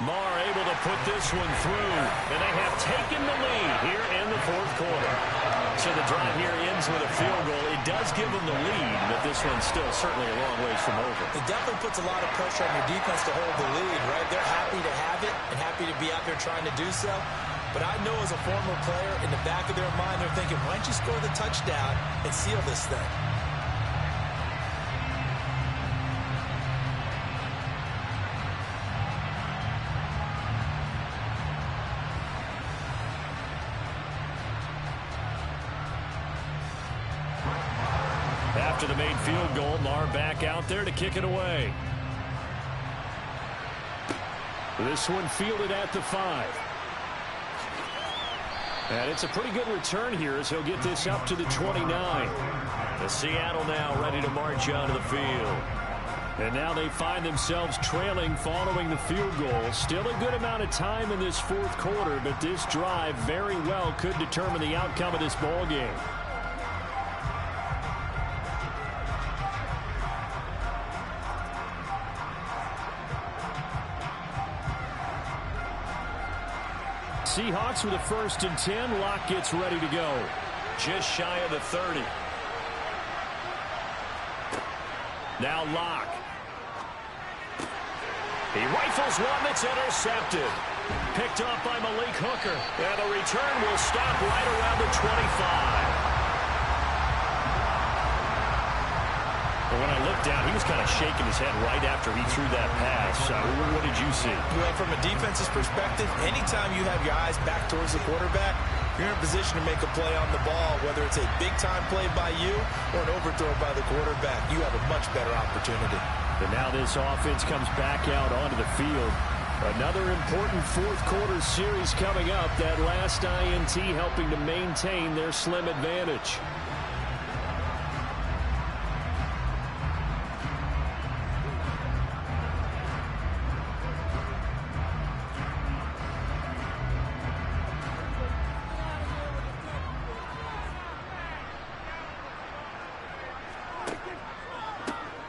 Maher able to put this one through, and they have taken the lead here in the 4th quarter. So the drive here ends with a field goal. It does give them the lead, but this one's still certainly a long ways from over. It definitely puts a lot of pressure on your defense to hold the lead, right? They're happy to have it and happy to be out there trying to do so. But I know as a former player, in the back of their mind, they're thinking, why don't you score the touchdown and seal this thing? After the made field goal, Maher back out there to kick it away. This one fielded at the 5. And it's a pretty good return here as he'll get this up to the 29. The Seattle now ready to march onto the field. And now they find themselves trailing following the field goal. Still a good amount of time in this 4th quarter, but this drive very well could determine the outcome of this ball game. Seahawks with a 1st and 10. Locke gets ready to go. Just shy of the 30. Now Locke. He rifles one that's intercepted. Picked off by Malik Hooker. And the return will stop right around the 25. But when I looked down, he was kind of shaking his head right after he threw that pass. What did you see? Well, from a defense's perspective, anytime you have your eyes back towards the quarterback, you're in a position to make a play on the ball, whether it's a big-time play by you or an overthrow by the quarterback. You have a much better opportunity. And now this offense comes back out onto the field. Another important 4th quarter series coming up. That last INT helping to maintain their slim advantage.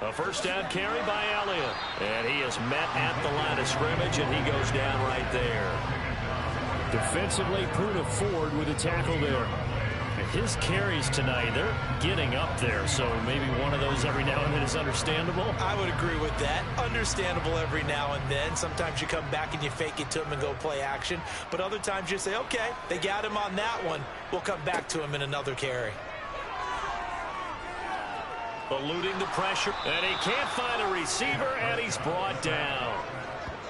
A first down carry by Elliott. And he is met at the line of scrimmage, and he goes down right there. Defensively, Puna Ford with a tackle there. His carries tonight, they're getting up there, so maybe one of those every now and then is understandable. I would agree with that. Understandable every now and then. Sometimes you come back and you fake it to him and go play action. But other times you say, okay, they got him on that one. We'll come back to him in another carry. Eluding the pressure, and he can't find a receiver, and he's brought down.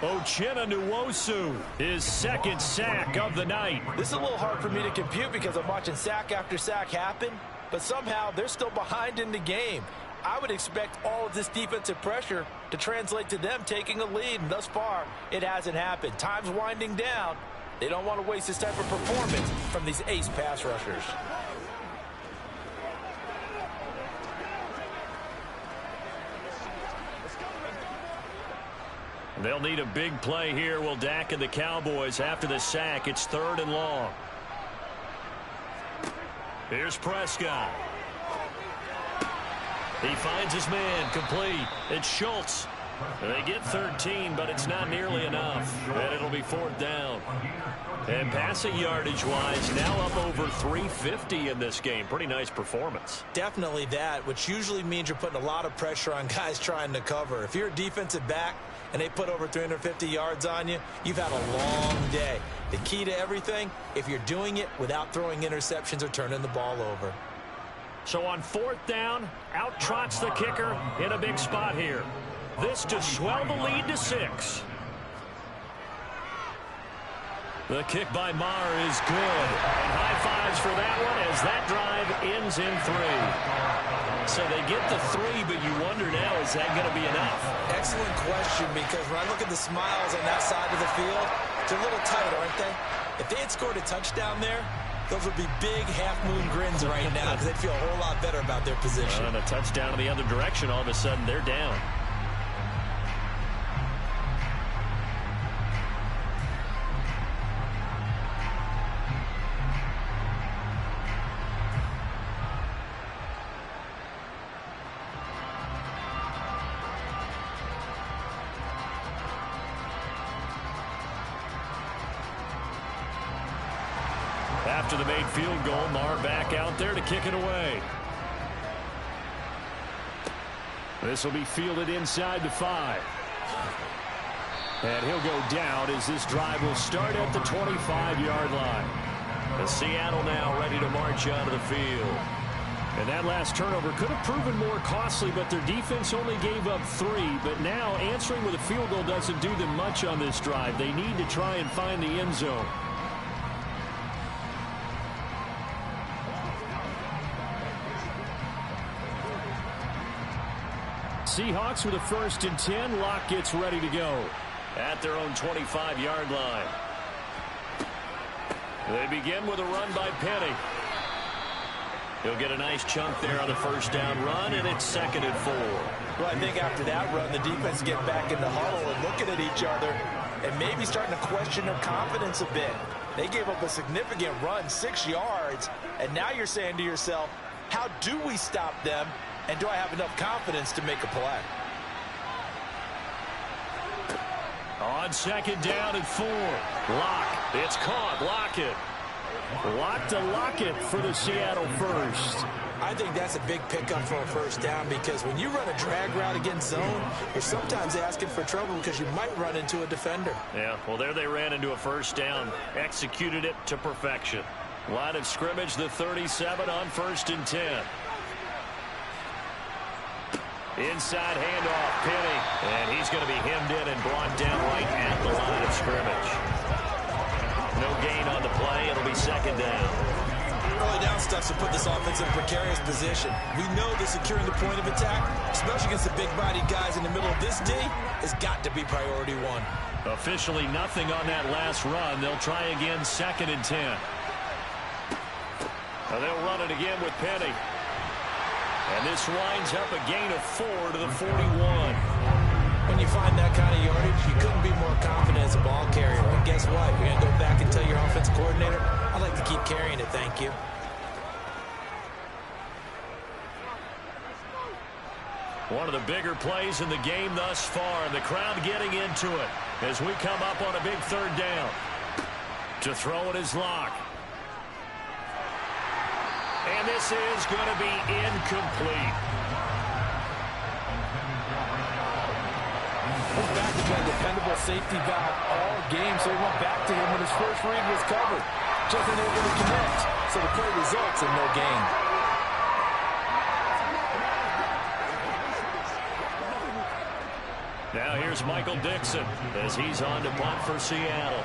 Uchenna Nwosu, his second sack of the night. This is a little hard for me to compute because I'm watching sack after sack happen, but somehow they're still behind in the game. I would expect all of this defensive pressure to translate to them taking a lead, and thus far, it hasn't happened. Time's winding down. They don't want to waste this type of performance from these ace pass rushers. They'll need a big play here. Will Dak and the Cowboys after the sack. It's 3rd and long. Here's Prescott. He finds his man complete. It's Schultz. They get 13, but it's not nearly enough. And it'll be 4th down. And passing yardage-wise, now up over 350 in this game. Pretty nice performance. Definitely that, which usually means you're putting a lot of pressure on guys trying to cover. If you're a defensive back and they put over 350 yards on you, you've had a long day. The key to everything, if you're doing it without throwing interceptions or turning the ball over. So on 4th down, out trots the kicker in a big spot here. This to swell the lead to 6. The kick by Maher is good. And high fives for that one as that drive ends in 3. So they get the 3, but you wonder now, is that going to be enough? Excellent question, because when I look at the smiles on that side of the field, they're a little tight, aren't they? If they had scored a touchdown there, those would be big half-moon grins right now because they'd feel a whole lot better about their position. And a touchdown in the other direction, all of a sudden they're down. After the made field goal, Maher back out there to kick it away. This will be fielded inside the 5. And he'll go down as this drive will start at the 25-yard line. And Seattle now ready to march onto the field. And that last turnover could have proven more costly, but their defense only gave up 3. But now answering with a field goal doesn't do them much on this drive. They need to try and find the end zone. Seahawks with a 1st and 10. Locke gets ready to go at their own 25-yard line. They begin with a run by Penny. He'll get a nice chunk there on the 1st down run, and it's 2nd and 4. Well, I think after that run, the defense get back in the huddle and looking at each other and maybe starting to question their confidence a bit. They gave up a significant run, 6 yards, and now you're saying to yourself, how do we stop them? And do I have enough confidence to make a play? On 2nd down and 4. Locke. It's caught. Lockett. Locked to Lockett for the Seattle first. I think that's a big pickup for a 1st down because when you run a drag route against zone, you're sometimes asking for trouble because you might run into a defender. Yeah, well, there they ran into a 1st down. Executed it to perfection. Line of scrimmage, the 37 on 1st and 10. Inside handoff, Penny. And he's going to be hemmed in and brought down right at the line of scrimmage. No gain on the play. It'll be 2nd down. Early down stuff to put this offense in a precarious position. We know that securing the point of attack, especially against the big-bodied guys in the middle of this D, has got to be priority 1. Officially nothing on that last run. They'll try again, 2nd and 10. And they'll run it again with Penny. And this winds up a gain of 4 to the 41. When you find that kind of yardage, you couldn't be more confident as a ball carrier. And guess what? You're going to go back and tell your offensive coordinator, I'd like to keep carrying it, thank you. One of the bigger plays in the game thus far, and the crowd getting into it as we come up on a big third down. To throw it is Locke. And this is going to be incomplete. His back has been a dependable safety valve all game, so he went back to him when his first read was covered. Just unable to connect, so the play results in no gain. Now here's Michael Dixon as he's on to punt for Seattle.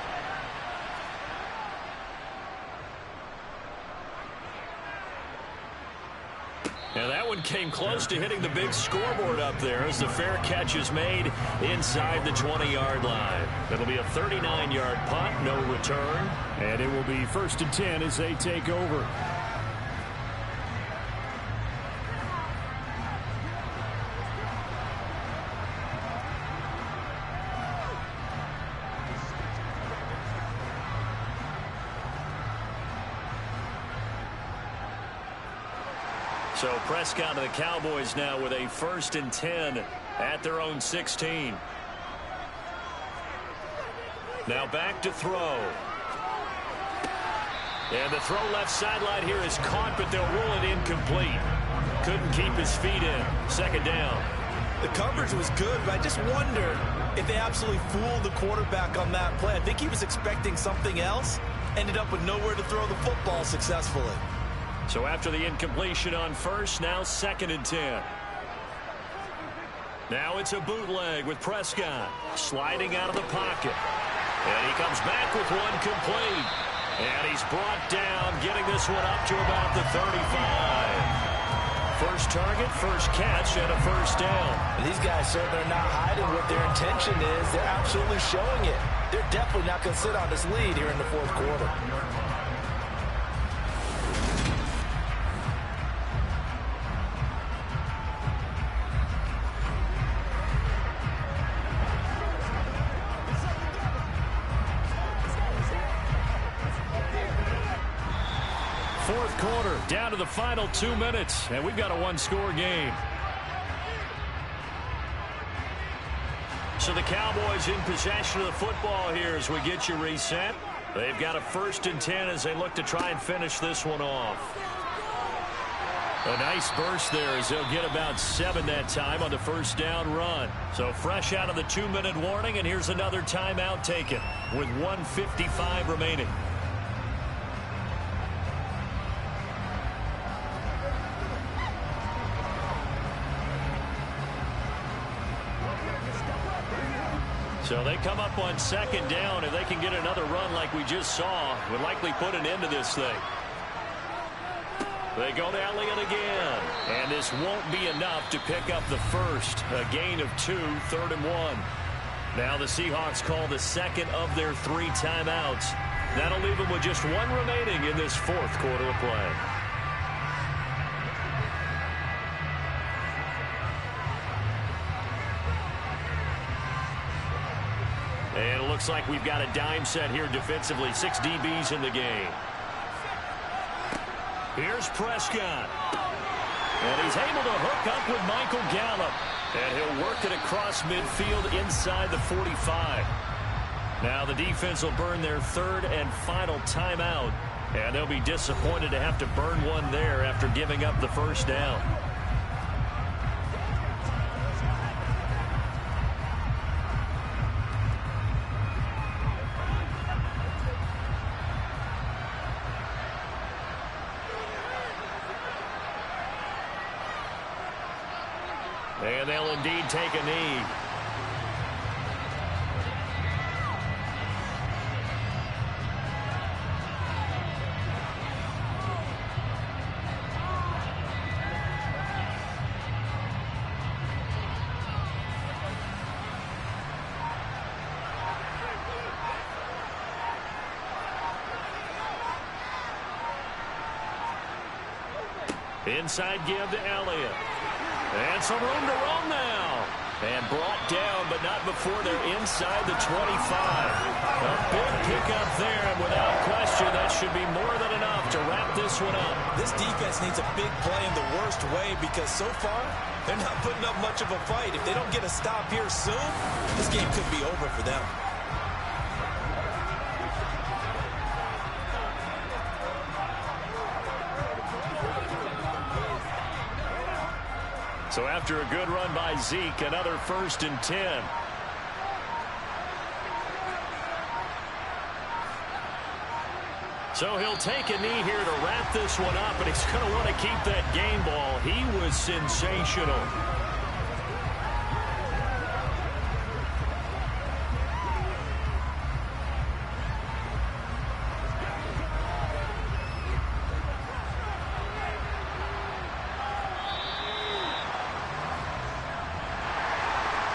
And that one came close to hitting the big scoreboard up there as the fair catch is made inside the 20-yard line. It'll be a 39-yard punt, no return. And it will be 1st and 10 as they take over. So Prescott and the Cowboys now with a 1st and 10 at their own 16. Now back to throw. And the throw left sideline here is caught, but they'll rule it incomplete. Couldn't keep his feet in. 2nd down. The coverage was good, but I just wonder if they absolutely fooled the quarterback on that play. I think he was expecting something else. Ended up with nowhere to throw the football successfully. So after the incompletion on 1st, now 2nd and 10. Now it's a bootleg with Prescott sliding out of the pocket. And he comes back with one complete. And he's brought down, getting this one up to about the 35. First target, first catch, and a 1st down. And these guys certainly are not hiding what their intention is. They're absolutely showing it. They're definitely not going to sit on this lead here in the 4th quarter. Quarter down to the final 2 minutes, and we've got a one-score game. So the Cowboys in possession of the football here as we get you reset. They've got a 1st and 10 as they look to try and finish this one off. A nice burst there as they'll get about 7 that time on the 1st down run. So fresh out of the 2-minute warning, and here's another timeout taken with 1:55 remaining. So they come up on 2nd down. If they can get another run like we just saw, would likely put an end to this thing. They go to Elliott again. And this won't be enough to pick up the first. A gain of 2, 3rd and 1. Now the Seahawks call the 2nd of their 3 timeouts. That'll leave them with just 1 remaining in this 4th quarter of play. And it looks like we've got a dime set here defensively. 6 DBs in the game. Here's Prescott. And he's able to hook up with Michael Gallup. And he'll work it across midfield inside the 45. Now the defense will burn their 3rd and final timeout. And they'll be disappointed to have to burn one there after giving up the 1st down. And they'll indeed take a knee. Inside give to Elliott. And some room to run now. And brought down, but not before they're inside the 25. A big pickup there, and without question, that should be more than enough to wrap this one up. This defense needs a big play in the worst way because so far, they're not putting up much of a fight. If they don't get a stop here soon, this game could be over for them. So after a good run by Zeke, another 1st and 10. So he'll take a knee here to wrap this one up, and he's going to want to keep that game ball. He was sensational.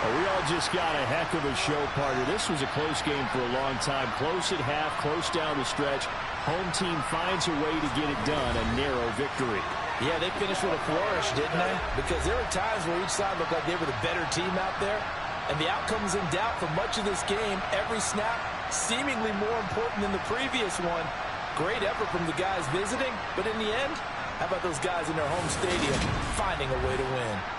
We all just got a heck of a show, partner. This was a close game for a long time. Close at half, close down the stretch. Home team finds a way to get it done, a narrow victory. Yeah, they finished with a flourish, didn't they? Because there were times where each side looked like they were the better team out there. And the outcome's in doubt for much of this game. Every snap seemingly more important than the previous one. Great effort from the guys visiting. But in the end, how about those guys in their home stadium finding a way to win?